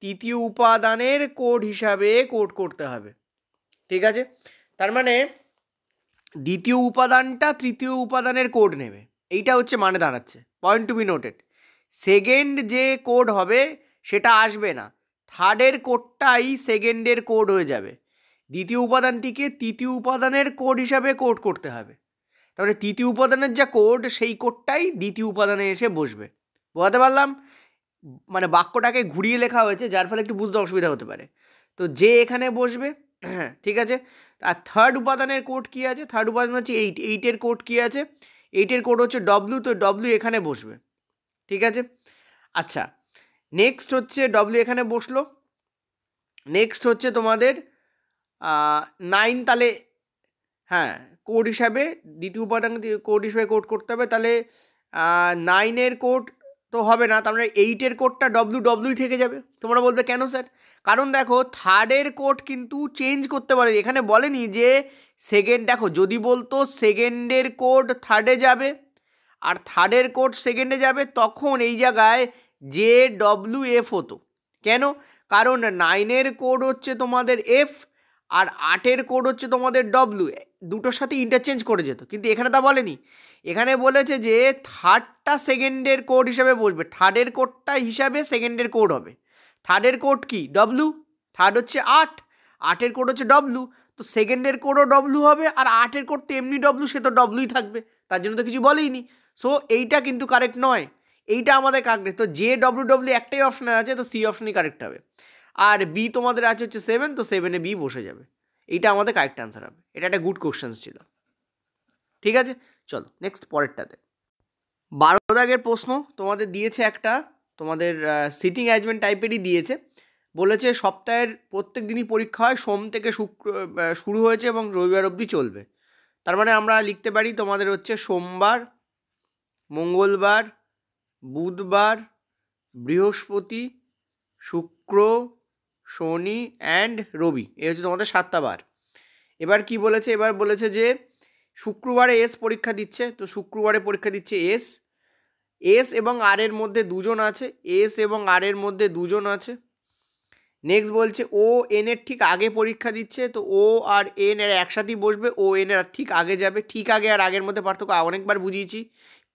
তৃতীয় উপাদানের কোড হিসাবে কোড করতে হবে, ঠিক আছে? তার মানে দ্বিতীয় উপাদানটা তৃতীয় উপাদানের কোড নেবে, এইটা হচ্ছে মানে দাঁড়াচ্ছে। Point to be noted, second যে কোড হবে সেটা আসবে না, থার্ডের কোডটাই সেকেন্ডের কোড হয়ে যাবে। দ্বিতীয় উপাদানটিকে তৃতীয় উপাদানের কোড হিসাবে কোড করতে হবে, তাহলে তৃতীয় উপাদানের যা কোড সেই কোডটাই দ্বিতীয় উপাদানে এসে বসবে। বোঝাতে পারলাম? মানে বাক্যটাকে ঘুরিয়ে লেখা হয়েছে, যার ফলে একটু বুঝতে অসুবিধা হতে পারে। তো যে এখানে বসবে, হ্যাঁ ঠিক আছে। আর থার্ড উপাদানের কোড কী আছে? থার্ড উপাদান হচ্ছে 8-এর কোড কী আছে? 8-এর কোড হচ্ছে ডব্লিউ, তো ডব্লিউ এখানে বসবে, ঠিক আছে? আচ্ছা, নেক্সট হচ্ছে ডব্লিউ এখানে বসলো। নেক্সট হচ্ছে তোমাদের 9, তাহলে হ্যাঁ কোড হিসাবে দ্বিতীয় উপাদান কোড হিসাবে কোড করতে হবে, তাহলে 9-এর কোড তো হবে না, তার মানে 8-এর কোডটা ডব্লিউ থেকে যাবে। তোমরা বলবে কেন স্যার? কারণ দেখো থার্ডের কোড কিন্তু চেঞ্জ করতে পারে, এখানে বলেনি যে সেকেন্ড। দেখো যদি বলতো সেকেন্ডের কোড থার্ডে যাবে আর থার্ডের কোড সেকেন্ডে যাবে, তখন এই জায়গায় জে ডব্লিউ এফ হতো। কেন? কারণ 9-এর কোড হচ্ছে তোমাদের এফ আর 8-এর কোড হচ্ছে তোমাদের ডব্লিউ, দুটোর সাথে ইন্টারচেঞ্জ করে যেত, কিন্তু এখানে তা বলেনি। এখানে বলেছে যে থার্ডটা সেকেন্ডের কোড হিসাবে বসবে, থার্ডের কোডটা হিসাবে সেকেন্ডের কোড হবে। থার্ডের কোড কি? ডব্লিউ, থার্ড হচ্ছে 8-এর কোড হচ্ছে ডব্লিউ, তো সেকেন্ডের কোডও ডব্লিউ হবে, আর 8-এর কোড তো এমনি ডব্লিউ, সে তো ডব্লিউই থাকবে, তার জন্য তো কিছু বলেইনি। সো এইটা কিন্তু কারেক্ট নয়, এইটা আমাদের কারেক্ট। তো জে ডব্লিউ একটাই অপশানে আছে, তো সি অপশানই কারেক্ট হবে। আর বি তোমাদের আছে হচ্ছে 7, তো 7-এ বি বসে যাবে, এইটা আমাদের কারেক্ট অ্যান্সার হবে। এটা একটা গুড কোশ্চেন ছিল, ঠিক আছে? চলো নেক্সট পরেরটাতে। 12 দাগের প্রশ্ন তোমাদের দিয়েছে একটা, তোমাদের সিটিং অ্যারেঞ্জমেন্ট টাইপেরই দিয়েছে। বলেছে সপ্তাহের প্রত্যেক দিনই পরীক্ষা হয়, সোম থেকে শুক্র শুরু হয়েছে এবং রবিবার অবধি চলবে। তার মানে আমরা লিখতে পারি তোমাদের হচ্ছে সোমবার, মঙ্গলবার, বুধবার, বৃহস্পতি, শুক্র, শনি অ্যান্ড রবি, এই হচ্ছে তোমাদের 7টা বার। এবার কি বলেছে? এবার বলেছে যে শুক্রবারে এস পরীক্ষা দিচ্ছে, তো শুক্রবারে পরীক্ষা দিচ্ছে এস, এস এবং আর এর মধ্যে দুজন আছে, এস এবং আর এর মধ্যে দুজন আছে। নেক্সট বলছে ও এন এর ঠিক আগে পরীক্ষা দিচ্ছে, তো ও আর এন এর একসাথেই বসবে, ও এন এর ঠিক আগে যাবে। ঠিক আগে আর আগের মধ্যে পার্থক্য অনেকবার বুঝিয়েছি।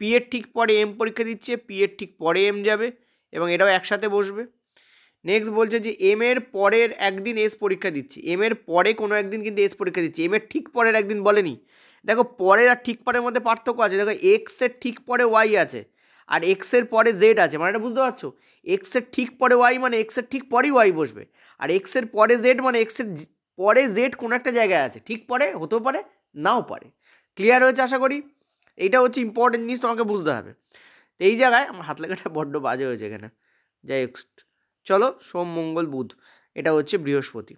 পি এর ঠিক পরে এম পরীক্ষা দিচ্ছে, পি এর ঠিক পরে এম যাবে এবং এটাও একসাথে বসবে। নেক্সট বলছে যে এম এর পরের একদিন এস পরীক্ষা দিচ্ছি, এম এর পরে কোনো একদিন কিন্তু এস পরীক্ষা দিচ্ছি, এম এর ঠিক পরের একদিন বলেনি। দেখো পরের আর ঠিক পরের মধ্যে পার্থক্য আছে, দেখো এক্স এর ঠিক পরে ওয়াই আছে আর এক্স এর পরে জেড আছে, মানে এটা বুঝতে পারছো? এক্স এর ঠিক পরে ওয়াই মানে এক্স এর ঠিক পরেই ওয়াই বসবে, আর এক্স এর পরে জেড মানে এক্স এর পরে জেড কোনো একটা জায়গায় আছে, ঠিক পরে হতেও পারে নাও পারে। ক্লিয়ার হয়েছে আশা করি? এইটা হচ্ছে ইম্পর্টেন্ট জিনিস, তোমাকে বুঝতে হবে। তো এই জায়গায় আমার হাত লাগাটা বড্ড বাজে হয়েছে এখানে, যাই হোক। চলো সোম মঙ্গল বুধ, এটা হচ্ছে বৃহস্পতি।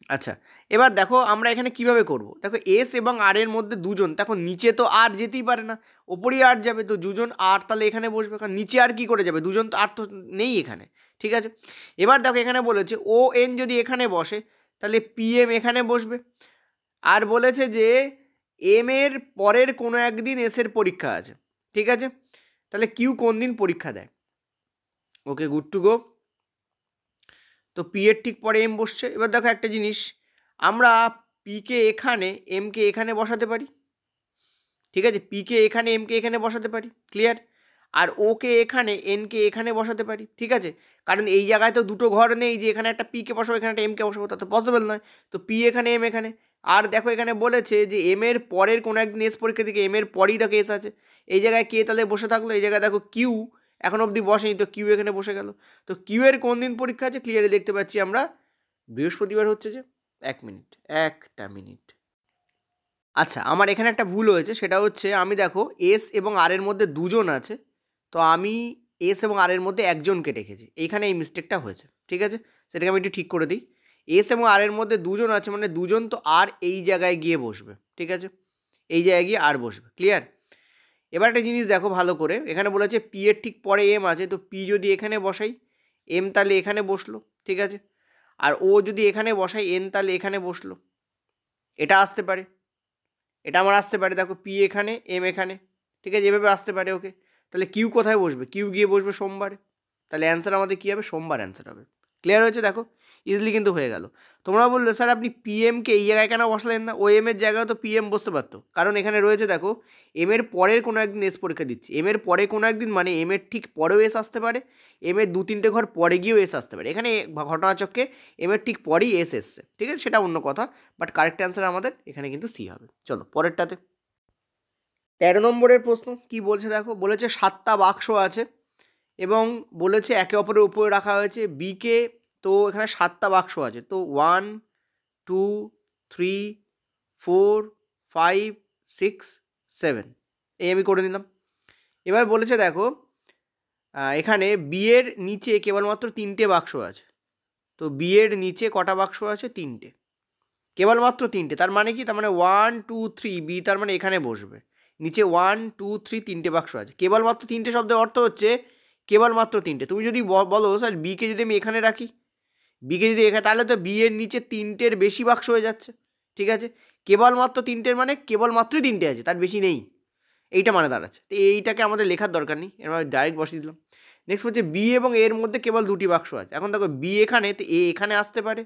আচ্ছা, এবার দেখো আমরা এখানে কিভাবে করব। দেখো এস এবং আর এর মধ্যে দুজন, দেখো নিচে তো আর যেতেই পারে না, ওপরেই আর যাবে, তো দুজন আর তাহলে এখানে বসবে, কারণ নিচে আর কি করে যাবে, দুজন তো আর তো নেই এখানে। ঠিক আছে, এবার দেখো এখানে বলেছে ও এন যদি এখানে বসে তাহলে পি এম এখানে বসবে, আর বলেছে যে এম এর পরের কোনো একদিন এস এর পরীক্ষা আছে। ঠিক আছে, তাহলে কিউ কোন দিন পরীক্ষা দেয়? ওকে, গুড টু গো। তো পি এর ঠিক পরে এম বসছে। এবার দেখো একটা জিনিস, আমরা পিকে এখানে এমকে এখানে বসাতে পারি। ঠিক আছে, পিকে এখানে এমকে এখানে বসাতে পারি, ক্লিয়ার। আর ওকে এখানে এনকে এখানে বসাতে পারি। ঠিক আছে, কারণ এই জায়গায় তো দুটো ঘর নেই যে এখানে একটা পিকে বসাবো এখানে একটা এমকে বসাবো, তা তো পসিবল নয়। তো পি এখানে এম এখানে। আর দেখো এখানে বলেছে যে এম এর পরের কোনো একদিন এস পরীক্ষা থেকে এম এর পরেই দেখো এস আছে, এই জায়গায় কে তাহলে বসে থাকলো, এই জায়গায় দেখো কিউ এখন অবধি বসেনি, তো কিউ এখানে বসে গেল। তো কিউ এর কোন দিন পরীক্ষা আছে ক্লিয়ারলি দেখতে পাচ্ছি আমরা, বৃহস্পতিবার হচ্ছে যে। একটা মিনিট। আচ্ছা, আমার এখানে একটা ভুল হয়েছে, সেটা হচ্ছে আমি দেখো এস এবং আর এর মধ্যে দুজন আছে, তো আমি এস এবং আর এর মধ্যে একজনকে রেখেছি, এইখানে এই মিস্টেকটা হয়েছে। ঠিক আছে, সেটাকে আমি একটু ঠিক করে দিই। এস এবং আর এর মধ্যে দুজন আছে মানে দুজন তো আর এই জায়গায় গিয়ে বসবে। ঠিক আছে, এই জায়গায় গিয়ে আর বসবে, ক্লিয়ার। এবার একটা জিনিস দেখো ভালো করে, এখানে বলেছে পি এর ঠিক পরে এম আছে, তো পি যদি এখানে বসাই এম তাহলে এখানে বসলো। ঠিক আছে, আর ও যদি এখানে বসাই এন তাহলে এখানে বসলো, এটা আসতে পারে, এটা আমার আসতে পারে। দেখো পি এখানে এম এখানে, ঠিক আছে, এভাবে আসতে পারে। ওকে, তাহলে কিউ কোথায় বসবে? কিউ গিয়ে বসবে সোমবারে, তাহলে অ্যান্সার আমাদের কী হবে? সোমবার অ্যান্সার হবে। ক্লিয়ার হয়েছে? দেখো ইজিলি কিন্তু হয়ে গেল। তোমরা বললে স্যার আপনি পিএমকে এই জায়গায় কেন বসালেন না, ও এম এর জায়গায় তো পিএম বসতে পারতো, কারণ এখানে রয়েছে দেখো এম এর পরের কোনো একদিন এস পরীক্ষা দিচ্ছি, এম এর পরে কোনো একদিন মানে এম এর ঠিক পরেও এস আসতে পারে, এম এর 2-3টে ঘর পরে গিয়েও এস আসতে পারে, এখানে ঘটনাচক্রে এম এর ঠিক পরেই এস এসছে। ঠিক আছে, সেটা অন্য কথা, বাট কারেক্ট অ্যান্সার আমাদের এখানে কিন্তু সি হবে। চলো পরেরটাতে। 13 নম্বরের প্রশ্ন কি বলছে দেখো, বলেছে 7টা বাক্স আছে এবং বলেছে একে অপরের উপরে রাখা হয়েছে বিকে, তো এখানে 7টা বাক্স আছে, তো 1 2 3 4 5 6 7 এই আমি করে নিলাম। এবার বলেছে দেখো এখানে বি এর নিচে কেবলমাত্র 3টে বাক্স আছে, তো বি এর নিচে কটা বাক্স আছে? 3টে, কেবলমাত্র 3টে, তার মানে কি? তার মানে 1 2 3 বি, তার মানে এখানে বসবে। নিচে 1 2 3 3টে বাক্স আছে, কেবলমাত্র 3টে শব্দের অর্থ হচ্ছে কেবলমাত্র 3টে। তুমি যদি বলো স্যার বিকে যদি আমি এখানে রাখি, বিকে যদি এখানে, তাহলে তো বি এর নিচে 3টের বেশি বাক্স হয়ে যাচ্ছে। ঠিক আছে, কেবলমাত্র 3টের মানে কেবলমাত্রই 3টে আছে, তার বেশি নেই, এইটা মানে দাঁড়াচ্ছে। তো এইটাকে আমাদের লেখার দরকার নেই, এর মানে ডাইরেক্ট বসিয়ে দিলাম। নেক্সট হচ্ছে বি এবং এর মধ্যে কেবল 2টি বাক্স আছে। এখন দেখো বি এখানে, তো এ এখানে আসতে পারে,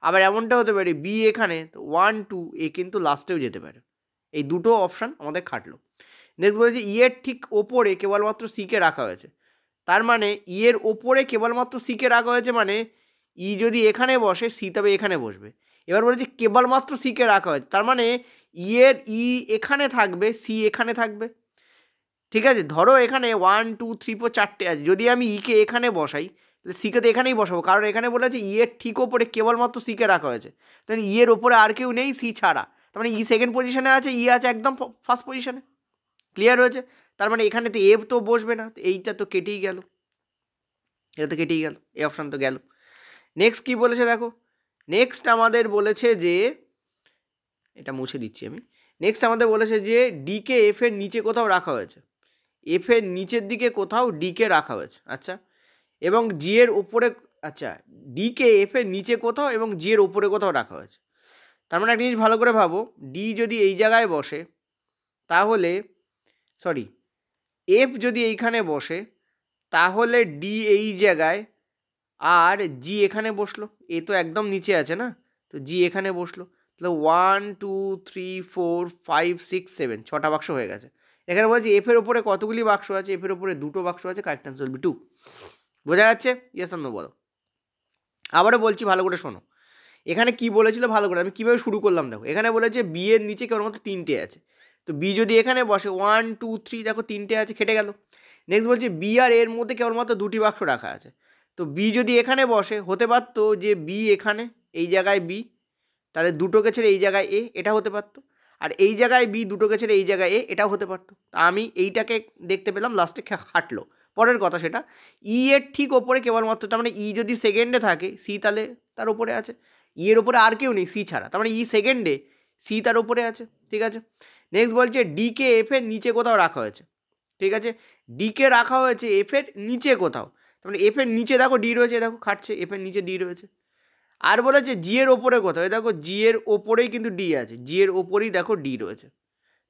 আবার এমনটা হতে পারে বি এখানে, তো 1 2 এ কিন্তু লাস্টেও যেতে পারে। এই দুটো অপশান আমাদের খাটলো। নেক্সট বলেছে ই এর ঠিক ওপরে কেবলমাত্র সিকে রাখা হয়েছে, তার মানে ই এর ওপরে কেবলমাত্র সিকে রাখা হয়েছে, মানে ই যদি এখানে বসে সি তবে এখানে বসবে। এবার বলেছে কেবলমাত্র সিকে রাখা হয়েছে, তার মানে ই এখানে থাকবে, সি এখানে থাকবে। ঠিক আছে, ধরো এখানে 1 2 3 4 4টে আছে, যদি আমি ইকে এখানে বসাই তাহলে সিকে তো এখানেই বসাবো, কারণ এখানে বলেছে ই এর ঠিক ওপরে কেবলমাত্র সিকে রাখা হয়েছে, তাহলে ই এর ওপরে আর কেউ নেই সি ছাড়া, তার মানে ই সেকেন্ড পজিশনে আছে, ই আছে একদম ফার্স্ট পজিশনে। ক্লিয়ার হয়েছে? তার মানে এখানে তো এফ তো বসবে না, তো এইটা তো কেটেই গেল, এটা তো কেটেই গেল, এই অপশান তো গেল। নেক্সট কী বলেছে দেখো, নেক্সট আমাদের বলেছে যে, এটা মুছে দিচ্ছি আমি, নেক্সট আমাদের বলেছে যে ডিকে এফ এর নিচে কোথাও রাখা হয়েছে, এফ এর নিচের দিকে কোথাও ডিকে রাখা হয়েছে। আচ্ছা, এবং জি এর ওপরে, আচ্ছা ডিকে এফ এর নিচে কোথাও এবং জি এর ওপরে কোথাও রাখা হয়েছে। তার মানে একটা জিনিস ভালো করে ভাবো, ডি যদি এই জায়গায় বসে তাহলে, সরি, এফ যদি এইখানে বসে তাহলে ডি এই জায়গায় আর জি এখানে বসলো, এ তো একদম নিচে আছে না, তো জি এখানে বসলো, তাহলে 1 2 3 4 5 6 7 ছটা বাক্স হয়ে গেছে। এখানে বলছি এফের ওপরে কতগুলি বাক্স আছে, এফের ওপরে দুটো বাক্স আছে, কারেক্ট অ্যান্সার উইল বি 2। বোঝা যাচ্ছে? ইয়েস অর নো বলো। আবারও বলছি ভালো করে শোনো, এখানে কি বলেছিল ভালো করে, আমি কীভাবে শুরু করলাম দেখো, এখানে বলেছে বি এর নিচে কেবলমাত্র তিনটে আছে, তো বি যদি এখানে বসে 1 2 3 দেখো তিনটে আছে, খেটে গেল। নেক্সট বলছে বি আর এর মধ্যে কেবলমাত্র দুটি বাক্স রাখা আছে, তো বি যদি এখানে বসে হতে পারতো যে বি এখানে এই জায়গায় বি, তাহলে দুটোকে ছেড়ে এই জায়গায় এ, এটা হতে পারতো, আর এই জায়গায় বি দুটোকে ছেড়ে এই জায়গায় এ, এটাও হতে পারতো। তা আমি এইটাকে দেখতে পেলাম লাস্টে হাঁটলো। পরের কথা সেটা ই এর ঠিক ওপরে কেবলমাত্র, তার মানে ই যদি সেকেন্ডে থাকে সি তাহলে তার ওপরে আছে, ই এর ওপরে আর কেউ নেই সি ছাড়া, তার মানে ই সেকেন্ডে সি তার ওপরে আছে, ঠিক আছে। নেক্সট বলছে ডিকে এফ এর নিচে কোথাও রাখা হয়েছে, ঠিক আছে, ডিকে রাখা হয়েছে এফ এর নিচে কোথাও, তার মানে এফ এর নিচে দেখো ডি রয়েছে, দেখো খাটছে, এফ এর নিচে ডি রয়েছে। আর বলেছে জি এর ওপরে কোথাও, দেখো জি এর ওপরেই কিন্তু ডি আছে, জি এর ওপরেই দেখো ডি রয়েছে।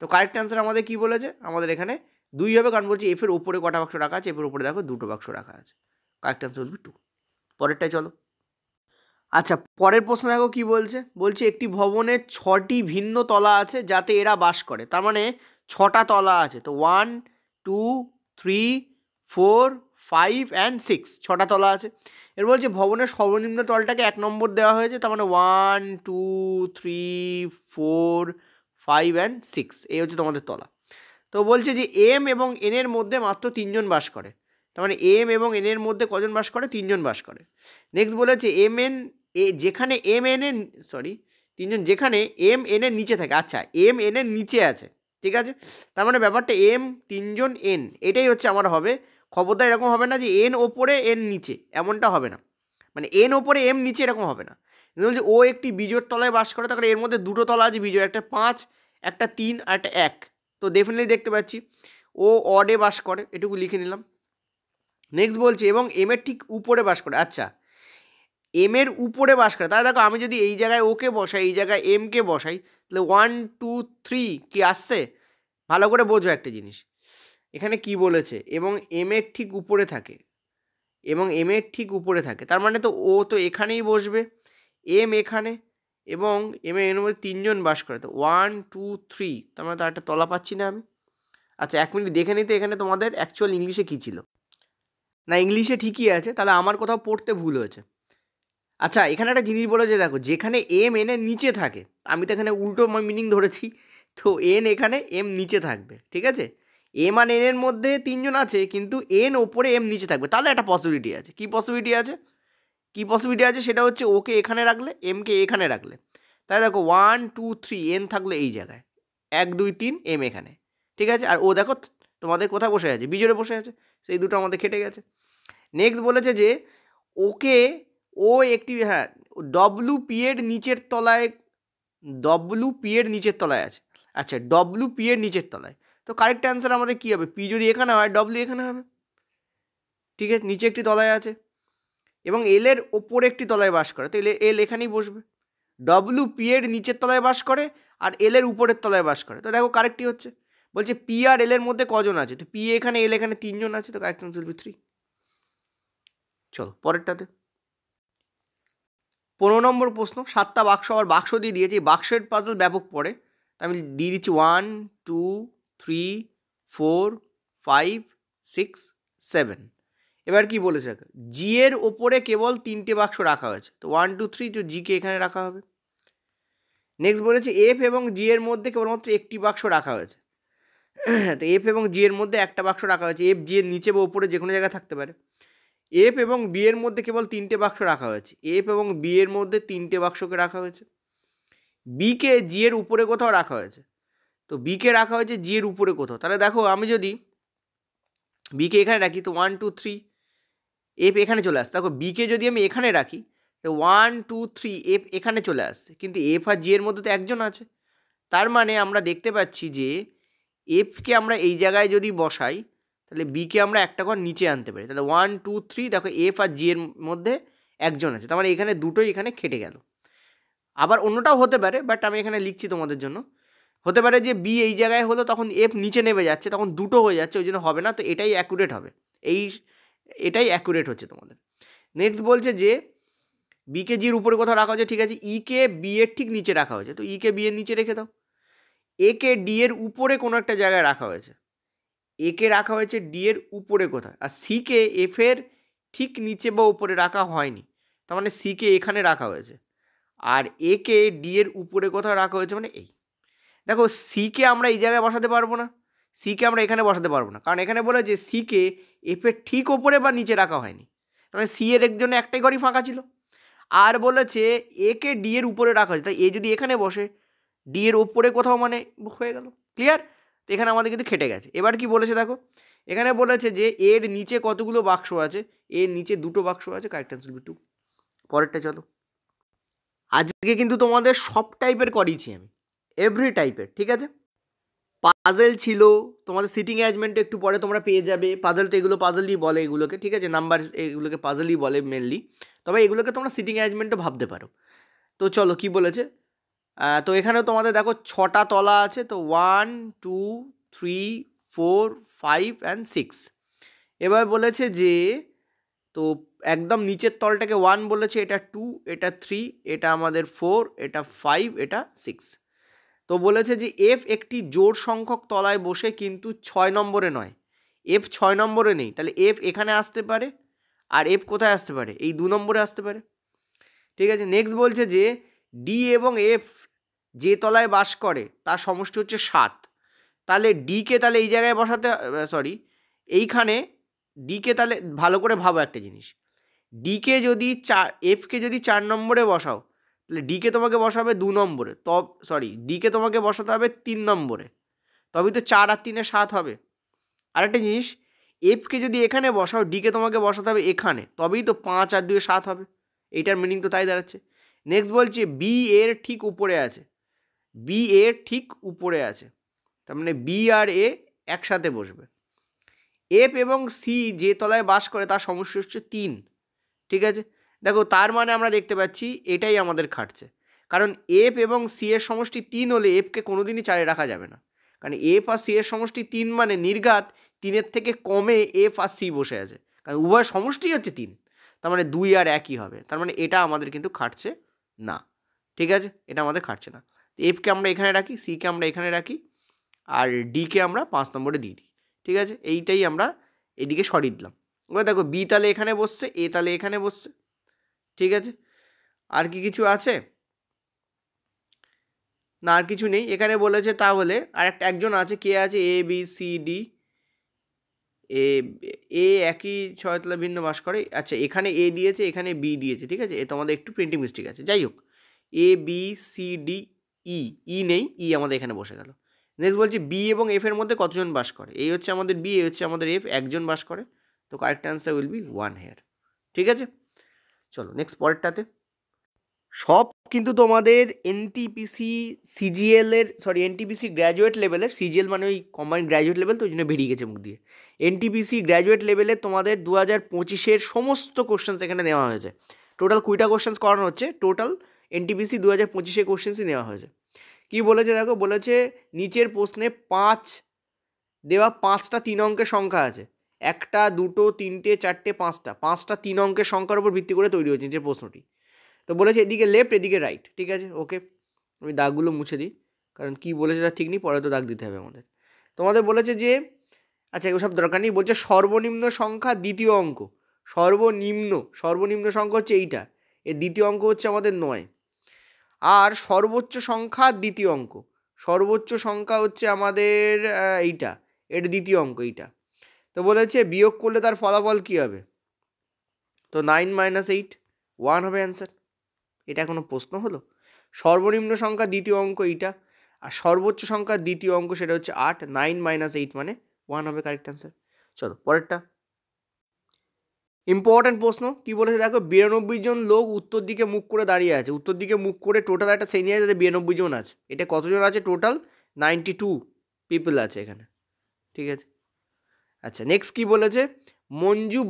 তো কারেক্ট অ্যান্সার আমাদের কি বলেছে, আমাদের এখানে 2 হবে, কারণ বলছি এফের ওপরে কটা বাক্স রাখা আছে, এফের ওপরে দেখো দুটো বাক্স রাখা আছে, কারেক্ট অ্যান্সার বলবি 2। পরেরটাই চলো। আচ্ছা পরের প্রশ্ন দেখো কি বলছে, বলছে একটি ভবনের 6টি ভিন্ন তলা আছে যাতে এরা বাস করে, তার মানে 6টা তলা আছে, তো 1 2 3 4 5 and 6 6টা তলা আছে। এর বলছে ভবনের সর্বনিম্ন তলটাকে 1 নম্বর দেওয়া হয়েছে, তার মানে 1 2 3 4 5 and 6 এই হচ্ছে তোমাদের তলা। তো বলছে যে এম এবং এন এর মধ্যে মাত্র 3 জন বাস করে, তার মানে এম এবং এন এর মধ্যে কজন বাস করে, 3 জন বাস করে। নেক্সট বলেছে এম এন যেখানে এম এন এর সরি 3 জন যেখানে এম এন এর নিচে থাকে, আচ্ছা এম এন এর নিচে আছে, ঠিক আছে, তার মানে ব্যাপারটা এম 3 জন এন, এটাই হচ্ছে আমার হবে। খবরদার এরকম হবে না যে এন ওপরে এন নিচে, এমনটা হবে না, মানে এন ওপরে এম নিচে এরকম হবে না। বলছে ও একটি বিজোড় তলায় বাস করে, তারপরে এর মধ্যে দুটো তলা আছে বিজোড়, একটা 5 একটা 3 আর একটা 1, তো ডেফিনেটলি দেখতে পাচ্ছি ও অডে বাস করে, এটুকু লিখে নিলাম। নেক্সট বলছে এবং এম এর ঠিক উপরে বাস করে, আচ্ছা এম এর উপরে বাস করে, তাহলে দেখো আমি যদি এই জায়গায় ওকে বসাই, এই জায়গায় এমকে বসাই, তাহলে 1 2 3 কি আসছে, ভালো করে বোঝো একটা জিনিস, এখানে কি বলেছে এবং এম এর ঠিক উপরে থাকে, এবং এম এর ঠিক উপরে থাকে, তার মানে তো ও তো এখানেই বসবে, এম এখানে, এবং এম এর মধ্যে 3 জন বাস করে, তো 1 2 3, তার মানে তার একটা তলা পাচ্ছি না আমি। আচ্ছা 1 মিনিট দেখে নিতে এখানে তোমাদের অ্যাকচুয়াল ইংলিশে কী ছিল, না ইংলিশে ঠিকই আছে, তাহলে আমার কোথাও পড়তে ভুল হয়েছে। আচ্ছা এখানে একটা জিনিস বলেছে দেখো, যেখানে এম এন এর নিচে থাকে, আমি তো এখানে উল্টো মিনিং ধরেছি, তো এন এখানে এম নিচে থাকবে, ঠিক আছে, এম আর এন এর মধ্যে 3 জন আছে কিন্তু এন ওপরে এম নিচে থাকবে, তাহলে একটা পসিবিলিটি আছে। কি পসিবিলিটি আছে, কি পসিবিলিটি আছে সেটা হচ্ছে ওকে এখানে রাখলে, এমকে এখানে রাখলে, তাই দেখো 1 2 3 এন থাকলে এই জায়গায়, 1 2 3 এম এখানে, ঠিক আছে, আর ও দেখো তোমাদের কোথায় বসে আছে, বিজোড়ে বসে আছে, সেই দুটো আমাদের কেটে গেছে। নেক্সট বলেছে যে ওকে ও একটি হ্যাঁ ডব্লু পি এর নিচের তলায়, ডব্লু পি এর নিচের তলায় আছে, আচ্ছা ডব্লু পি এর নিচের তলায়, তো কারেক্ট অ্যান্সার আমাদের কী হবে, পি যদি এখানে হয় ডব্লু এখানে হবে, ঠিক আছে, নিচে একটি তলায় আছে, এবং এল এর ওপরে একটি তলায় বাস করে, তো এল এখানেই বসবে, ডব্লু পি এর নিচের তলায় বাস করে আর এল এর উপরের তলায় বাস করে, তো দেখো কারেক্টই হচ্ছে। বলছে পি আর এল এর মধ্যে কজন আছে, তো পি এখানে এল এখানে 3 জন আছে, তো কারেক্ট অ্যান্সার উইল বি 3। চলো পরেরটাতে। 15 নম্বর প্রশ্ন, 7টা বাক্স আবার বাক্স দিয়ে দিয়েছে, এই বাক্সের পাজল ব্যাপক পড়ে, আমি দিয়ে দিচ্ছি 1 2 3 4 5 6 7। এবার কি বলেছে, জি এর ওপরে কেবল 3টে বাক্স রাখা হয়েছে, তো 1 2 3 তো জিকে এখানে রাখা হবে। নেক্সট বলেছে এফ এবং জি এর মধ্যে কেবলমাত্র একটি বাক্স রাখা হয়েছে, তো এফ এবং জি এর মধ্যে একটা বাক্স রাখা হয়েছে, এফ জি এর নিচে বা ওপরে যে কোনো জায়গায় থাকতে পারে। এফ এবং বি এর মধ্যে কেবল 3টে বাক্স রাখা হয়েছে, এফ এবং বি এর মধ্যে 3টে বাক্সকে রাখা হয়েছে, বিকে জি এর উপরে কোথাও রাখা হয়েছে, তো বিকে রাখা হয়েছে জি এর উপরে কোথাও, তাহলে দেখো আমি যদি বিকে এখানে রাখি তো 1 2 3 এফ এখানে চলে আসছে, দেখো বিকে যদি আমি এখানে রাখি তো 1 2 3 এফ এখানে চলে আসছে, কিন্তু এফ আর জি এর মধ্যে তো একজন আছে, তার মানে আমরা দেখতে পাচ্ছি যে এফকে আমরা এই জায়গায় যদি বসাই তাহলে বিকে আমরা একটা ঘর নিচে আনতে পারি, তাহলে 1 2 3 দেখো এফ আর জি এর মধ্যে একজন আছে, তার মানে এখানে দুটোই এখানে খেটে গেল। আবার অন্যটাও হতে পারে, বাট আমি এখানে লিখছি তোমাদের জন্য হতে পারে যে বি এই জায়গায় হলো, তখন এফ নিচে নেমে যাচ্ছে, তখন দুটো হয়ে যাচ্ছে, ওই জন্য হবে না। তো এটাই অ্যাকুরেট হবে, এটাই অ্যাকুরেট হচ্ছে তোমাদের। নেক্সট বলছে যে বিকে জির উপরে কোথাও রাখা হয়েছে, ঠিক আছে, ইকে বি এর ঠিক নিচে রাখা হয়েছে, তো ইকে বি এর নিচে রেখে দাও। একে ডি এর উপরে কোনো একটা জায়গায় রাখা হয়েছে, একে রাখা হয়েছে ডি এর উপরে কোথায়, আর সিকে এফ এর ঠিক নিচে বা উপরে রাখা হয়নি, তার মানে সিকে এখানে রাখা হয়েছে, আর একে ডি এর উপরে কোথাও রাখা হয়েছে, মানে এই দেখো সিকে আমরা এই জায়গায় বসাতে পারবো না, সিকে আমরা এখানে বসাতে পারবো না, কারণ এখানে বলে যে সিকে এফ এর ঠিক ওপরে বা নিচে রাখা হয়নি, তার মানে সি এর জন্য একটাই ঘরই ফাঁকা ছিল। আর বলেছে একে ডি এর উপরে রাখা হয়েছে, তাই এ যদি এখানে বসে ডি এর ওপরে কোথাও, মানে হয়ে গেল ক্লিয়ার। তো এখানে আমাদের কিন্তু খেটে গেছে। এবার কি বলেছে দেখো, এখানে বলেছে যে এর নিচে কতগুলো বাক্স আছে, এর নিচে দুটো বাক্স আছে, কারেক্ট অ্যান্সার হবে 2। পরেরটা চলো। আজকে কিন্তু তোমাদের সব টাইপের করিয়েছি আমি, এভরি টাইপের, ঠিক আছে। পাজেল ছিল তোমাদের, সিটিং অ্যারেঞ্জমেন্ট একটু পরে তোমরা পেয়ে যাবে। পাজেল তো এগুলো পাজলই বলে এগুলোকে, ঠিক আছে, নাম্বার এগুলোকে পাজলই বলে মেনলি, তবে এগুলোকে তোমরা সিটিং অ্যারেঞ্জমেন্টও ভাবতে পারো। তো চলো কি বলেছে, তো এখানেও তোমাদের দেখো 6টা তলা আছে, তো 1 2 3 4 5 অ্যান্ড 6। এবার বলেছে যে তো একদম নিচের তলটাকে 1 বলেছে, এটা 2, এটা 3, এটা আমাদের 4, এটা 5, এটা 6। তো বলেছে যে এফ একটি জোড় সংখ্যক তলায় বসে, কিন্তু 6 নম্বরে নয়, এফ 6 নম্বরে নেই, তাহলে এফ এখানে আসতে পারে, আর এফ কোথায় আসতে পারে, এই 2 নম্বরে আসতে পারে, ঠিক আছে। নেক্সট বলছে যে ডি এবং এফ যে তলায় বাস করে তার সমষ্টি হচ্ছে 7, তাহলে ডিকে তাহলে এই জায়গায় বসাতে, সরি এইখানে ডিকে, তাহলে ভালো করে ভাবো একটা জিনিস, ডিকে যদি এফকে যদি 4 নম্বরে বসাও, তাহলে ডিকে তোমাকে বসাবে 2 নম্বরে, ডিকে তোমাকে বসাতে হবে 3 নম্বরে, তবেই তো 4 আর 3 7 হবে। আরেকটা জিনিস, এফকে যদি এখানে বসাও, ডিকে তোমাকে বসাতে হবে এখানে, তবেই তো 5 আর 2 7 হবে। এইটার মিনিং তো তাই দাঁড়াচ্ছে। নেক্সট বলছে বি এর ঠিক উপরে আছে, বি এর ঠিক উপরে আছে, তার মানে বি আর এ একসাথে বসবে। এফ এবং সি যে তলায় বাস করে তার সমষ্টি হচ্ছে 3, ঠিক আছে। দেখো তার মানে আমরা দেখতে পাচ্ছি এটাই আমাদের খাটছে, কারণ এফ এবং সি এর সমষ্টি 3 হলে এফকে কোনোদিনই 4-এ রাখা যাবে না, কারণ এফ আর সি এর সমষ্টি 3 মানে নির্ঘাত 3-এর থেকে কমে এফ আর সি বসে আছে, কারণ উভয় সমষ্টি হচ্ছে 3, তার মানে 2 আর 1ই হবে, তার মানে এটা আমাদের কিন্তু খাটছে না, ঠিক আছে, এটা আমাদের খাটছে না। এফকে আমরা এখানে রাখি, সিকে আমরা এখানে রাখি, আর ডিকে আমরা 5 নম্বরে দিয়ে দিই, ঠিক আছে। এইটাই আমরা এদিকে সরিয়ে দিলাম। এবার দেখো বি তাহলে এখানে বসছে, এ তাহলে এখানে বসছে, ঠিক আছে। আর কি কিছু আছে না, আর কিছু নেই এখানে বলেছে। তাহলে আর একজন আছে, কে আছে, এ বি সি ডি, এ একই 6 তলা ভিন্ন বাস করে, আচ্ছা এখানে এ দিয়েছে, এখানে বি দিয়েছে, ঠিক আছে, এ তোমাদের একটু প্রিন্টিং মিস্টেক আছে, যাই হোক, A B C D E, ই নেই, ই আমাদের এখানে বসে গেল। নেক্সট বলছি বি এবং এফ এর মধ্যে কতজন বাস করে, এই হচ্ছে আমাদের বি, এই হচ্ছে আমাদের এফ, একজন বাস করে, তো correct answer will be 1 here, ঠিক আছে। চলো নেক্সট পরেরটাতে। সব কিন্তু তোমাদের এনটিপিসি সিজিএল এর, এনটিপিসি গ্র্যাজুয়েট লেভেলের, সিজিএল মানে ওই কম্বাইন্ড গ্র্যাজুয়েট লেভেল, তো ওই জন্য বেরিয়ে গেছে মুখ দিয়ে। এনটিপিসি গ্র্যাজুয়েট লেভেলের তোমাদের 2025-এর সমস্ত কোশ্চেন্স এখানে নেওয়া হয়েছে। টোটাল 20টা কোশ্চেন্স করানো হচ্ছে, টোটাল এনটিপিসি 2025-এর কোশ্চেন্সই নেওয়া হয়েছে। কি বলেছে দেখো, বলেছে নিচের প্রশ্নে 5 দেওয়া 5টা 3 অঙ্কের সংখ্যা আছে, 1টা 2টো 3টে 4টে 5টা 3 অঙ্কের সংখ্যার উপর ভিত্তি করে তৈরি হয়েছে নিচের প্রশ্নটি। তো বলেছে এদিকে লেফট, এদিকে রাইট, ঠিক আছে, ওকে। আমি দাগগুলো মুছে দিই, কারণ কি বলেছে তার ঠিক নেই, পরে তো দাগ দিতে হবে আমাদের। তোমাদের বলেছে যে আচ্ছা এগুলো সব দরকার নেই, বলছে সর্বনিম্ন সংখ্যা দ্বিতীয় অঙ্ক, সর্বনিম্ন সংখ্যা হচ্ছে এইটা, এর দ্বিতীয় অঙ্ক হচ্ছে আমাদের 9, আর সর্বোচ্চ সংখ্যা দ্বিতীয় অঙ্ক, সর্বোচ্চ সংখ্যা হচ্ছে আমাদের এইটা, এর দ্বিতীয় অঙ্ক এইটা। তো বলেছে বিয়োগ করলে তার ফলাফল কী হবে, তো 9 - 8 1 হবে অ্যান্সার। এটা কোনো প্রশ্ন হলো? সর্বনিম্ন সংখ্যা দ্বিতীয় অঙ্ক এইটা, আর সর্বোচ্চ সংখ্যা দ্বিতীয় অঙ্ক সেটা হচ্ছে 8, 9 - 8 মানে 1 হবে কারেক্ট অ্যান্সার। চলো পরেরটা, ইম্পর্ট্যান্ট প্রশ্ন। কি বলেছে দেখো, 92 জন লোক উত্তর দিকে মুখ করে দাঁড়িয়ে আছে, উত্তর দিকে মুখ করে টোটাল একটা শ্রেণী আছে, 92 জন আছে, এটা কতজন আছে টোটাল, 92 পিপল আছে এখানে, ঠিক আছে। আচ্ছা নেক্সট কি বলেছে, মঞ্জু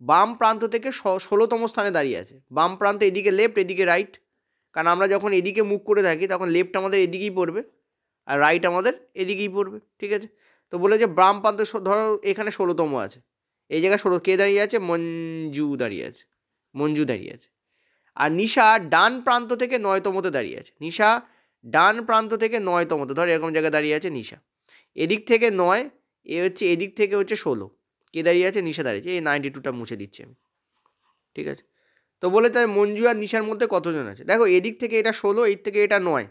বাম প্রান্ত থেকে 16তম স্থানে দাঁড়িয়ে আছে, বাম প্রান্ত এদিকে লেফট, এদিকে রাইট, কারণ আমরা যখন এদিকে মুখ করে থাকি তখন লেফট আমাদের এদিকেই পড়বে আর রাইট আমাদের এদিকেই পড়বে, ঠিক আছে। তো বলে যে বাম প্রান্ত ধরো এখানে 16তম আছে, এই জায়গায় 16 কে দাঁড়িয়ে আছে? মঞ্জু দাঁড়িয়ে আছে, মঞ্জু দাঁড়িয়ে আছে। আর নিশা ডান প্রান্ত থেকে 9তমতে দাঁড়িয়ে আছে, নিশা ডান প্রান্ত থেকে 9তমতে, ধর এরকম জায়গায় দাঁড়িয়ে আছে নিশা, এদিক থেকে 9, এ হচ্ছে এদিক থেকে হচ্ছে 16, কে দাঁড়িয়ে আছে? নিশা দাঁড়িয়েছে। এই 92টা মুছে দিচ্ছি আমি, ঠিক আছে। তো বলে তার মঞ্জু আর নিশার মধ্যে কতজন আছে? দেখো এদিক থেকে এটা 16, এই থেকে এটা 9,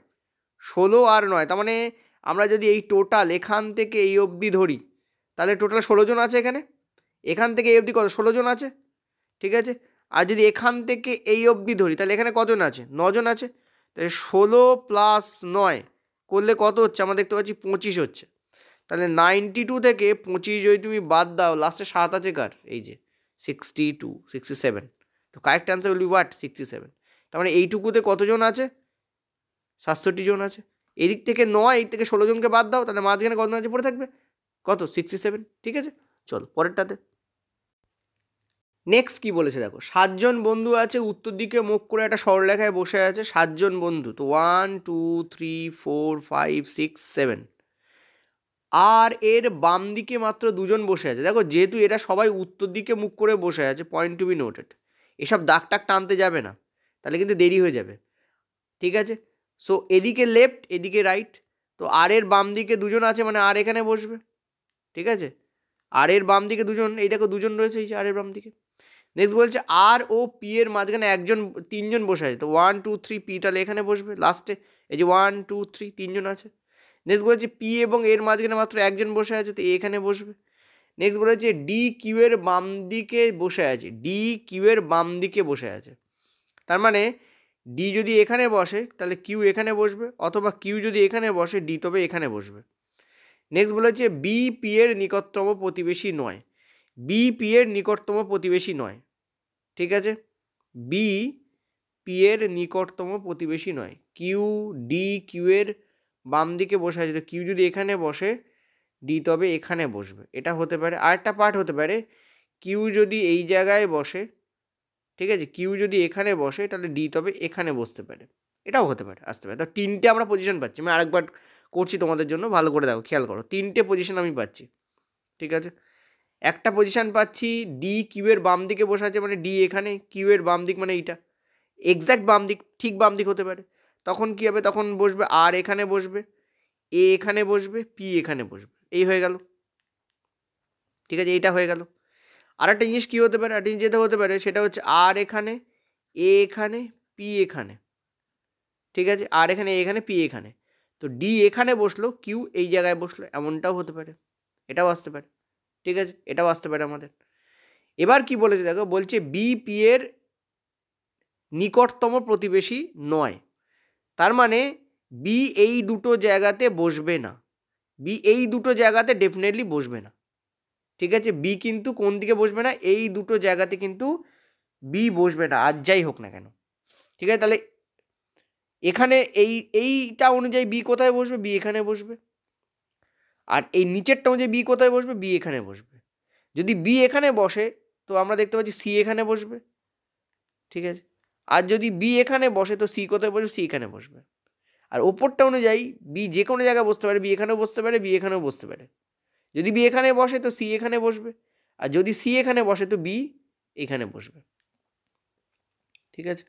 16 আর 9, তার মানে আমরা যদি এই টোটাল এখান থেকে এই অবধি ধরি তাহলে টোটাল 16 জন আছে এখানে। এখান থেকে এই অবধি কত? 16 জন আছে, ঠিক আছে। আর যদি এখান থেকে এই অবধি ধরি তাহলে এখানে কজন আছে? 9 জন আছে। তাহলে 16 প্লাস 9 করলে কত হচ্ছে? আমরা দেখতে পাচ্ছি 25 হচ্ছে। তাহলে 92 থেকে 25 যদি তুমি বাদ দাও, লাস্টে 7 আছে কার? এই যে 62, 67। তো correct answer will B what? 67। তার মানে এইটুকুতে কতজন আছে? 67 জন আছে। এদিক থেকে 9, এই থেকে 16 জনকে বাদ দাও, তাহলে মাঝখানে কতজন আছে পড়ে থাকবে? কত? 67, ঠিক আছে। চল পরেরটাতে। নেক্সট কি বলেছে দেখো, 7 জন বন্ধু আছে, উত্তর দিকে মুখ করে একটা সরলরেখায় বসে আছে 7 জন বন্ধু। তো 1 2 3 4 5 6 7, আর এর বাম দিকে মাত্র 2 জন বসে আছে। দেখো যেহেতু এরা সবাই উত্তর দিকে মুখ করে বসে আছে, পয়েন্ট টু বি নোটেড, এসব দাগ টাক টানতে যাবে না, তাহলে কিন্তু দেরি হয়ে যাবে, ঠিক আছে। সো এদিকে লেফট, এদিকে রাইট। তো আর এর বাম দিকে 2 জন আছে, মানে আর এখানে বসবে, ঠিক আছে। আর এর বাম দিকে 2 জন, এই দেখো 2 জন রয়েছে এই যে আর এর বাম দিকে। নেক্সট বলছে আর ও পি এর মাঝখানে 3 জন বসে আছে। তো 1 2 3 পি তাহলে এখানে বসবে লাস্টে, এই যে 1 2 3 3 জন আছে। নেক্সট বলেছে পি এবং এর মাঝখানে মাত্র 1 জন বসে আছে, তো এখানে বসবে। নেক্সট বলেছে ডি কিউ এর বাম দিকে বসে আছে, ডি কিউ এর বাম দিকে বসে আছে। তার মানে ডি যদি এখানে বসে তাহলে কিউ এখানে বসবে, অথবা কিউ যদি এখানে বসে ডি তবে এখানে বসবে। নেক্সট বলেছে বি পি এর নিকটতম প্রতিবেশী নয়, বি পি এর নিকটতম প্রতিবেশী নয়, ঠিক আছে। বি পি এর নিকটতম প্রতিবেশী নয়। কিউ ডি কিউ এর বাম দিকে বসে আছে, তো কিউ যদি এখানে বসে ডি তবে এখানে বসবে, এটা হতে পারে। আরেকটা পার্ট হতে পারে কিউ যদি এই জায়গায় বসে, ঠিক আছে, কিউ যদি এখানে বসে তাহলে ডি তবে এখানে বসতে পারে, এটাও হতে পারে, আসতে পারে। তো 3টে আমরা পজিশন পাচ্ছি, আমি আরেকবার করছি তোমাদের জন্য, ভালো করে দেখো, খেয়াল করো, 3টে পজিশন আমি পাচ্ছি, ঠিক আছে। একটা পজিশন পাচ্ছি ডি কিউ এর বাম দিকে বসে আছে, মানে ডি এখানে, কিউ এর বাম দিক মানে এইটা এক্স্যাক্ট বাম দিক, ঠিক বাম দিক হতে পারে। তখন কী হবে? তখন বসবে আর এখানে বসবে, এ এখানে বসবে, পি এখানে বসবে, এই হয়ে গেল, ঠিক আছে, এইটা হয়ে গেল। আর একটা জিনিস কী হতে পারে, একটা জিনিস যেটা হতে পারে সেটা হচ্ছে আর এখানে, এ এখানে, পি এখানে, ঠিক আছে, আর এখানে, এখানে, পি এখানে। তো ডি এখানে বসলো, কিউ এই জায়গায় বসলো, এমনটাও হতে পারে, এটাও আসতে পারে, ঠিক আছে, এটাও আসতে পারে আমাদের। এবার কি বলেছে দেখো, বলছে বি পি এর নিকটতম প্রতিবেশী নয়। তার মানে বি এই দুটো জায়গাতে বসবে না, বি এই দুটো জায়গাতে ডেফিনেটলি বসবে না, ঠিক আছে। বি কিন্তু কোন দিকে বসবে না? এই দুটো জায়গাতে কিন্তু বি বসবে না, আর যাই হোক না কেন, ঠিক আছে। তাহলে এখানে এইটা অনুযায়ী বি কোথায় বসবে? বি এখানে বসবে। আর এই নিচেরটা অনুযায়ী বি কোথায় বসবে? বি এখানে বসবে। যদি বি এখানে বসে তো আমরা দেখতে পাচ্ছি সি এখানে বসবে, ঠিক আছে। আর যদি বি এখানে বসে তো সি কোথায় বসবে? সি এখানে বসবে। আর ওপরটা অনুযায়ী বি যে কোনো জায়গায় বসতে পারে, বি এখানেও বসতে পারে, বি এখানেও বসতে পারে। যদি বি এখানে বসে তো সি এখানে বসবে, আর যদি সি এখানে বসে তো বি এখানে বসবে, ঠিক আছে।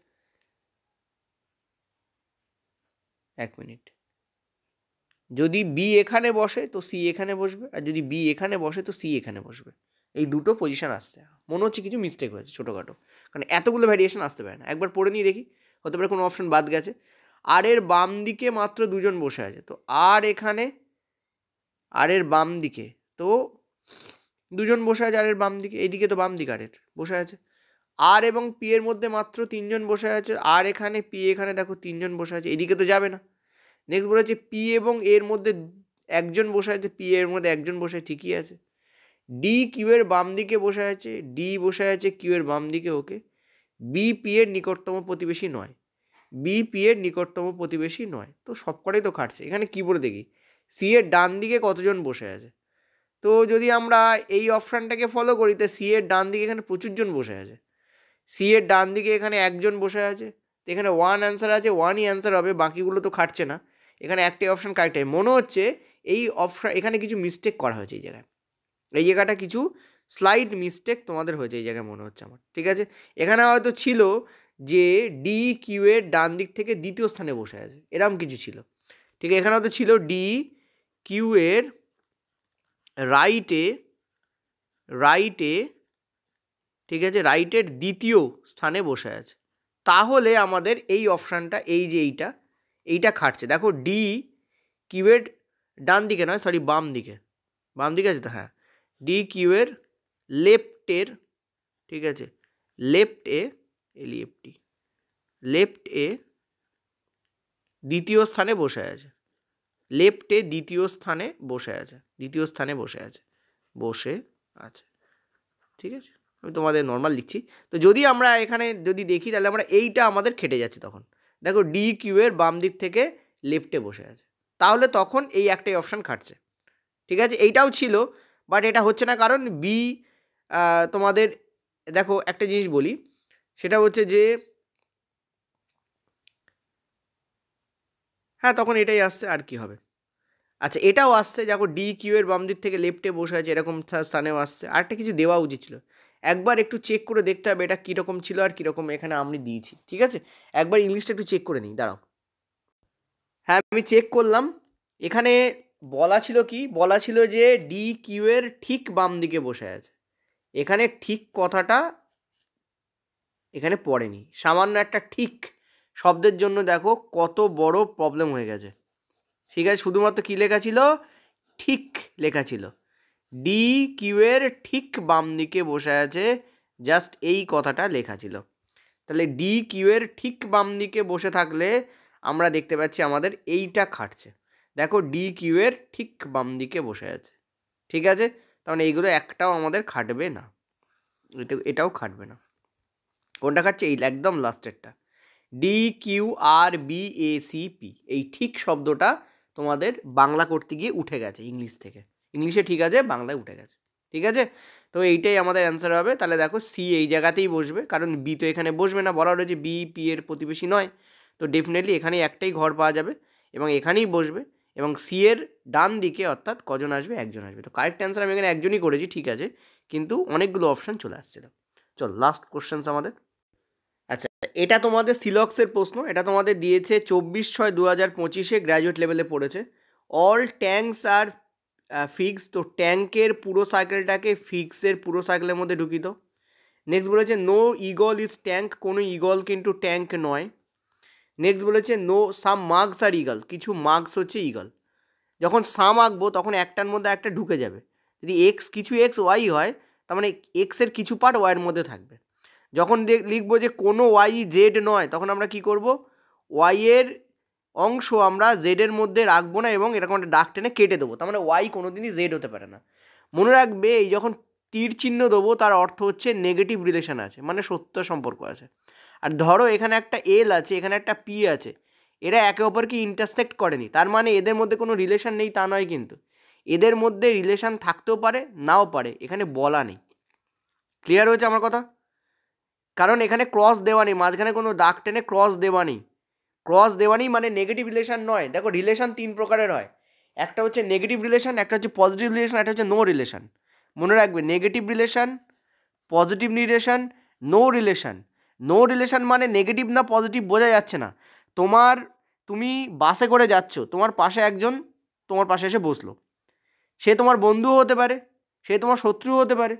1 মিনিট। যদি বি এখানে বসে তো সি এখানে বসবে, আর যদি বি এখানে বসে তো সি এখানে বসবে। এই দুটো পজিশন আসতে মনে হচ্ছে কিছু মিস্টেক হয়েছে ছোটোখাটো, কারণ এতগুলো ভ্যারিয়েশন আসতে পারে না। একবার পড়ে নিয়ে দেখি, হতে পারে কোনো অপশন বাদ গেছে। আর এর বাম দিকে মাত্র 2 জন বসে আছে, তো আর এখানে, আর এর বাম দিকে তো 2 জন বসে আছে, আর এর বাম দিকে, এইদিকে তো বাম দিকে আর এর বসে আছে। আর এবং পি এর মধ্যে মাত্র 3 জন বসে আছে, আর এখানে পি এখানে দেখো 3 জন বসে আছে, এদিকে তো যাবে না। নেক্সট বলেছে পি এবং এর মধ্যে 1 জন বসে আছে, পি এর মধ্যে 1 জন বসে, ঠিকই আছে। ডি কিউ এর বাম দিকে বসে আছে, ডি বসে আছে কিউ এর বাম দিকে, ওকে। বি পি এর নিকটতম প্রতিবেশী নয়, বি পি এর নিকটতম প্রতিবেশী নয়। তো সবকটাই তো খাটছে। এখানে কী বলে দেখি, সি এর ডান দিকে কতজন বসে আছে? তো যদি আমরা এই অপশানটাকে ফলো করি তো সি এর ডান দিকে এখানে প্রচুর জন বসে আছে। সি এর ডান দিকে এখানে 1 জন বসে আছে, তো এখানে 1 অ্যান্সার আছে, 1ই অ্যান্সার হবে, বাকিগুলো তো খাটছে না। এখানে একটাই অপশান কারেক্ট হয়। মনে হচ্ছে এই অপশান এখানে কিছু মিস্টেক করা হয়েছে এই জায়গায়। এই জায়গাটা কিছু স্লাইড মিস্টেক তোমাদের হয়েছে এই জায়গায় মনে হচ্ছে আমার, ঠিক আছে। এখানে হয়তো ছিল যে ডি কিউ এর ডান দিক থেকে দ্বিতীয় স্থানে বসে আছে, এরকম কিছু ছিল, ঠিক আছে। এখানে হয়তো ছিল ডি কিউ এর রাইটে, ঠিক আছে, রাইটের দ্বিতীয় স্থানে বসে আছে। তাহলে আমাদের এই অপশানটা, এই যে এইটা খাটছে। দেখো ডি কিউ এর ডান দিকে নয়, সরি বাম দিকে আছে তো, হ্যাঁ, ডি কিউ এর লেফটের, ঠিক আছে, লেফট এ দ্বিতীয় স্থানে বসে আছে, দ্বিতীয় স্থানে বসে আছে, ঠিক আছে। আমি তোমাদের নর্মাল লিখছি। তো যদি আমরা এখানে যদি দেখি তাহলে আমরা এইটা আমাদের খেটে যাচ্ছে তখন। দেখো ডি কিউ এর বাম দিক থেকে লেফটে বসে আছে, তাহলে তখন এই একটাই অপশান খাটছে, ঠিক আছে। এইটাও ছিল, বাট এটা হচ্ছে না কারণ বি তোমাদের, দেখো একটা জিনিস বলি, সেটা হচ্ছে যে হ্যাঁ তখন এটাই আসছে, আর কি হবে। আচ্ছা এটাও আসছে, দেখো ডি কিউ এর বাম দিক থেকে লেফটে বসে আছে, এরকম স্থানেও আসছে। আরেকটা কিছু দেওয়া উচিত ছিল, একবার একটু চেক করে দেখতে হবে এটা কীরকম ছিল আর কীরকম এখানে আমি দিয়েছি, ঠিক আছে। একবার ইংলিশটা একটু চেক করে নিই, দাঁড়াও। হ্যাঁ আমি চেক করলাম, এখানে বলা ছিল যে ডি কিউ এর ঠিক বাম দিকে বসে আছে। এখানে ঠিক কথাটা এখানে পড়েনি, সামান্য একটা ঠিক শব্দের জন্য দেখো কত বড় প্রবলেম হয়ে গেছে, ঠিক আছে। শুধুমাত্র কী লেখা ছিল, ঠিক লেখা ছিল, ডি কিউ এর ঠিক বাম দিকে বসে আছে, জাস্ট এই কথাটা লেখা ছিল। তাহলে ডি কিউ এর ঠিক বাম দিকে বসে থাকলে আমরা দেখতে পাচ্ছি আমাদের এইটা খাটছে। দেখো ডি কিউ এর ঠিক বাম দিকে বসে আছে, ঠিক আছে। তার মানে এইগুলো একটাও আমাদের খাটবে না, এটাও খাটবে না। কোনটা খাটছে, এই একদম লাস্টেরটা, D Q R B A C P, এই ঠিক শব্দটা তোমাদের বাংলা করতে গিয়ে উঠে গেছে ইংলিশ থেকে, ইংলিশে ঠিক আছে, বাংলায় উঠে গেছে, ঠিক আছে। তো এইটাই আমাদের অ্যান্সার হবে। তাহলে দেখো সি এই জায়গাতেই বসবে, কারণ বি তো এখানে বসবে না, বলা রয়েছে বি পি এর প্রতিবেশী নয়, তো ডেফিনেটলি এখানেই একটাই ঘর পাওয়া যাবে এবং এখানেই বসবে, এবং সি এর ডান দিকে অর্থাৎ কজন আসবে, একজন আসবে। তো কারেক্ট অ্যান্সার আমি এখানে একজনই করেছি, ঠিক আছে, কিন্তু অনেকগুলো অপশান চলে আসছিল। চল লাস্ট কোশ্চেন্স আমাদের। আচ্ছা এটা তোমাদের সিলক্সের প্রশ্ন, এটা তোমাদের দিয়েছে 24/6/2025 গ্র্যাজুয়েট লেভেলে পড়েছে। অল ট্যাঙ্কস আর ফিক্স, তো ট্যাঙ্কের পুরো সাইকেলটাকে ফিক্সের পুরো সাইকেলের মধ্যে ঢুকিত। নেক্সট বলেছে নো ইগল ইজ ট্যাঙ্ক, কোনো ইগল কিন্তু ট্যাঙ্ক নয়। নেক্সট বলেছে নো সাম মার্কস আর ইগল, কিছু মার্কস হচ্ছে ইগল। যখন সাম আঁকবো তখন একটার মধ্যে একটা ঢুকে যাবে, যদি কিছু এক্স ওয়াই হয় তার মানে এক্সের কিছু পার্ট ওয়াইয়ের মধ্যে থাকবে। যখন লিখবো যে কোনো ওয়াই জেড নয়, তখন আমরা কি করব, ওয়াইয়ের অংশ আমরা জেডের মধ্যে রাখবো না এবং এরকম একটা দাগ টেনে কেটে দেবো, তার মানে ওয়াই কোনো দিনই জেড হতে পারে না। মনে রাখবে এই যখন তীর চিহ্ন দেবো তার অর্থ হচ্ছে নেগেটিভ রিলেশন আছে, মানে সত্য সম্পর্ক আছে। আর ধরো এখানে একটা এল আছে, এখানে একটা পি আছে, এরা একে অপরকে ইন্টারসেক্ট করেনি, তার মানে এদের মধ্যে কোনো রিলেশন নেই তা নয়, কিন্তু এদের মধ্যে রিলেশন থাকতেও পারে নাও পারে, এখানে বলা নেই। ক্লিয়ার হয়েছে আমার কথা? কারণ এখানে ক্রস দেওয়া নেই, মাঝখানে কোনো দাগ টেনে ক্রস দেওয়া নেই, মানে নেগেটিভ রিলেশন নয়। দেখো রিলেশন 3 প্রকারের হয়, একটা হচ্ছে নেগেটিভ রিলেশন, একটা হচ্ছে পজিটিভ রিলেশন, একটা হচ্ছে নো রিলেশন। মনে রাখবে negative relation, positive relation, no relation. No relation মানে নেগেটিভ না পজিটিভ বোঝা যাচ্ছে না। তুমি বাসে করে যাচ্ছ, তোমার পাশে একজন তোমার পাশে এসে বসলো, সে তোমার বন্ধুও হতে পারে, সে তোমার শত্রুও হতে পারে,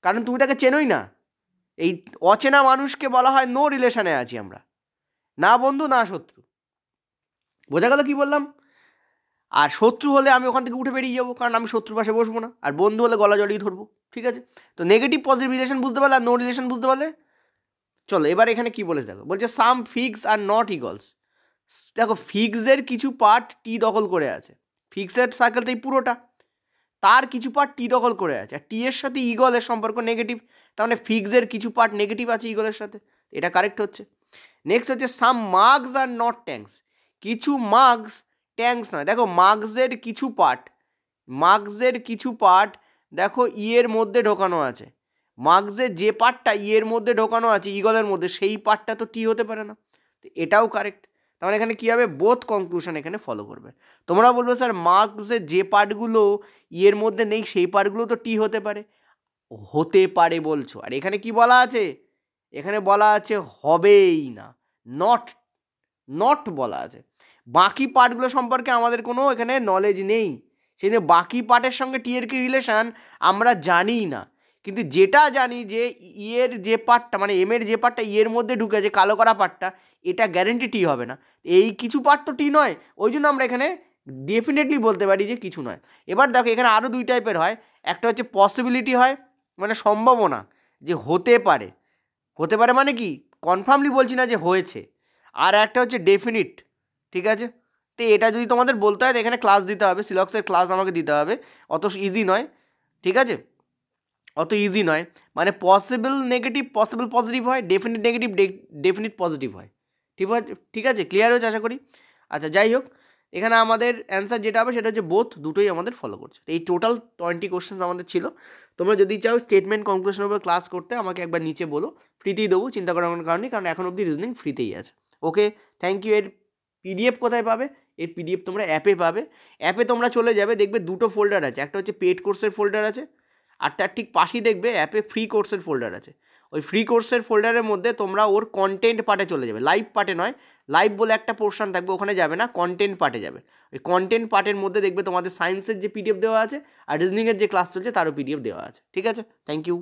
কারণ তুমি তাকে চেনোই না। এই অচেনা মানুষকে বলা হয় নো রিলেশনে আছি আমরা, না বন্ধু না শত্রু। বোঝা গেল কি বললাম? আর শত্রু হলে আমি ওখান থেকে উঠে বেরিয়ে যাবো, কারণ আমি শত্রুর পাশে বসবো না। আর বন্ধু হলে গলা জড়িয়ে ধরবো, ঠিক আছে। তো নেগেটিভ পজিটিভ রিলেশন বুঝতে পারলে, আর নো রিলেশন বুঝতে পারলে। চলো এবার এখানে কি বলেছে দেখো, বলছে সাম ফিক্স আর নট ইগলস। দেখো ফিক্সের কিছু পার্ট টি দখল করে আছে, ফিক্সের সার্কেলটাই পুরোটা, তার কিছু পার্ট টি দখল করে আছে, আর টি এর সাথে ইগলের সম্পর্ক নেগেটিভ, তার মানে ফিক্সের কিছু পার্ট নেগেটিভ আছে ইগলের সাথে, এটা কারেক্ট হচ্ছে। নেক্সট হচ্ছে সাম মার্কস আর নট ট্যাঙ্কস, কিছু মার্কস ট্যাঙ্কস নয়। দেখো মার্কসের কিছু পার্ট দেখো ইয়ের মধ্যে ঢোকানো আছে, মার্কসের যে পার্টটা ইয়ের মধ্যে ঢোকানো আছে ইগলের মধ্যে, সেই পার্টটা তো টি হতে পারে না, তো এটাও কারেক্ট। তার মানে এখানে কী হবে, বোথ কনক্লুশন এখানে ফলো করবে। তোমরা বলবে স্যার মার্কসের যে পার্টগুলো এর মধ্যে নেই সেই পার্টগুলো তো টি হতে পারে। হতে পারে বলছো, আর এখানে কি বলা আছে, এখানে বলা আছে হবেই না, নট নট বলা আছে। বাকি পার্টগুলো সম্পর্কে আমাদের কোনো এখানে নলেজ নেই, সেই জন্য বাকি পার্টের সঙ্গে টি এর কি রিলেশান আমরা জানি না। কিন্তু যেটা জানি যে ইয়ের যে পার্টটা মানে এম এর যে পার্টটা ইয়ের মধ্যে ঢুকে যে কালো করা পার্টটা, এটা গ্যারেন্টি টি হবে না। এই কিছু পার্ট তো টি নয়, ওই জন্য আমরা এখানে ডেফিনেটলি বলতে পারি যে কিছু নয়। এবার দেখো এখানে আরও দুই টাইপের হয়, একটা হচ্ছে পসিবিলিটি হয়, মানে সম্ভাবনা যে হতে পারে, হতে পারে মানে কি কনফার্মলি বলছি না যে হয়েছে। আর একটা হচ্ছে ডেফিনিট, ঠিক আছে। তো এটা যদি তোমাদের বলতে হয় তো এখানে ক্লাস দিতে হবে, সিলক্সের ক্লাস আমাকে দিতে হবে, অত ইজি নয়, ঠিক আছে, অত ইজি নয়। মানে পসিবল নেগেটিভ পসিবল পজিটিভ হয়, ডেফিনিট নেগেটিভ ডেফিনিট পজিটিভ হয়, ঠিক আছে, ঠিক আছে, ক্লিয়ার হয়েছে আশা করি। আচ্ছা যাই হোক, এখানে আমাদের অ্যান্সার যেটা হবে সেটা হচ্ছে বোথ, দুটোই আমাদের ফলো করছে। এই টোটাল 20 কোশ্চেন্স আমাদের ছিল। তোমরা যদি চাও স্টেটমেন্ট কনক্লুশনের উপর ক্লাস করতে আমাকে একবার নিচে বলো, ফ্রিতেই দেবো, চিন্তা করার কোনো কারণ নেই, কারণ এখন অবধি রিজনিং ফ্রিতেই আছে। ওকে, থ্যাংক ইউ। এর পিডিএফ কোথায় পাবে, এর পিডিএফ তোমরা অ্যাপে পাবে। অ্যাপে তোমরা চলে যাবে, দেখবে দুটো ফোল্ডার আছে, একটা হচ্ছে পেড কোর্সের ফোল্ডার আছে, আর তার ঠিক পাশেই দেখবে অ্যাপে ফ্রি কোর্সের ফোল্ডার আছে। ওই ফ্রি কোর্সের ফোল্ডারের মধ্যে তোমরা ওর কন্টেন্ট পার্টে চলে যাবে, লাইভ পার্টে নয়, লাইভ বলে একটা পোর্শন থাকবে ওখানে যাবে না, কন্টেন্ট পার্টে যাবে। ওই কন্টেন্ট পার্টের মধ্যে দেখবে তোমাদের সায়েন্সের যে পিডিএফ দেওয়া আছে আর রিজনিংয়ের যে ক্লাস চলছে তারও পিডিএফ দেওয়া আছে, ঠিক আছে। Thank you.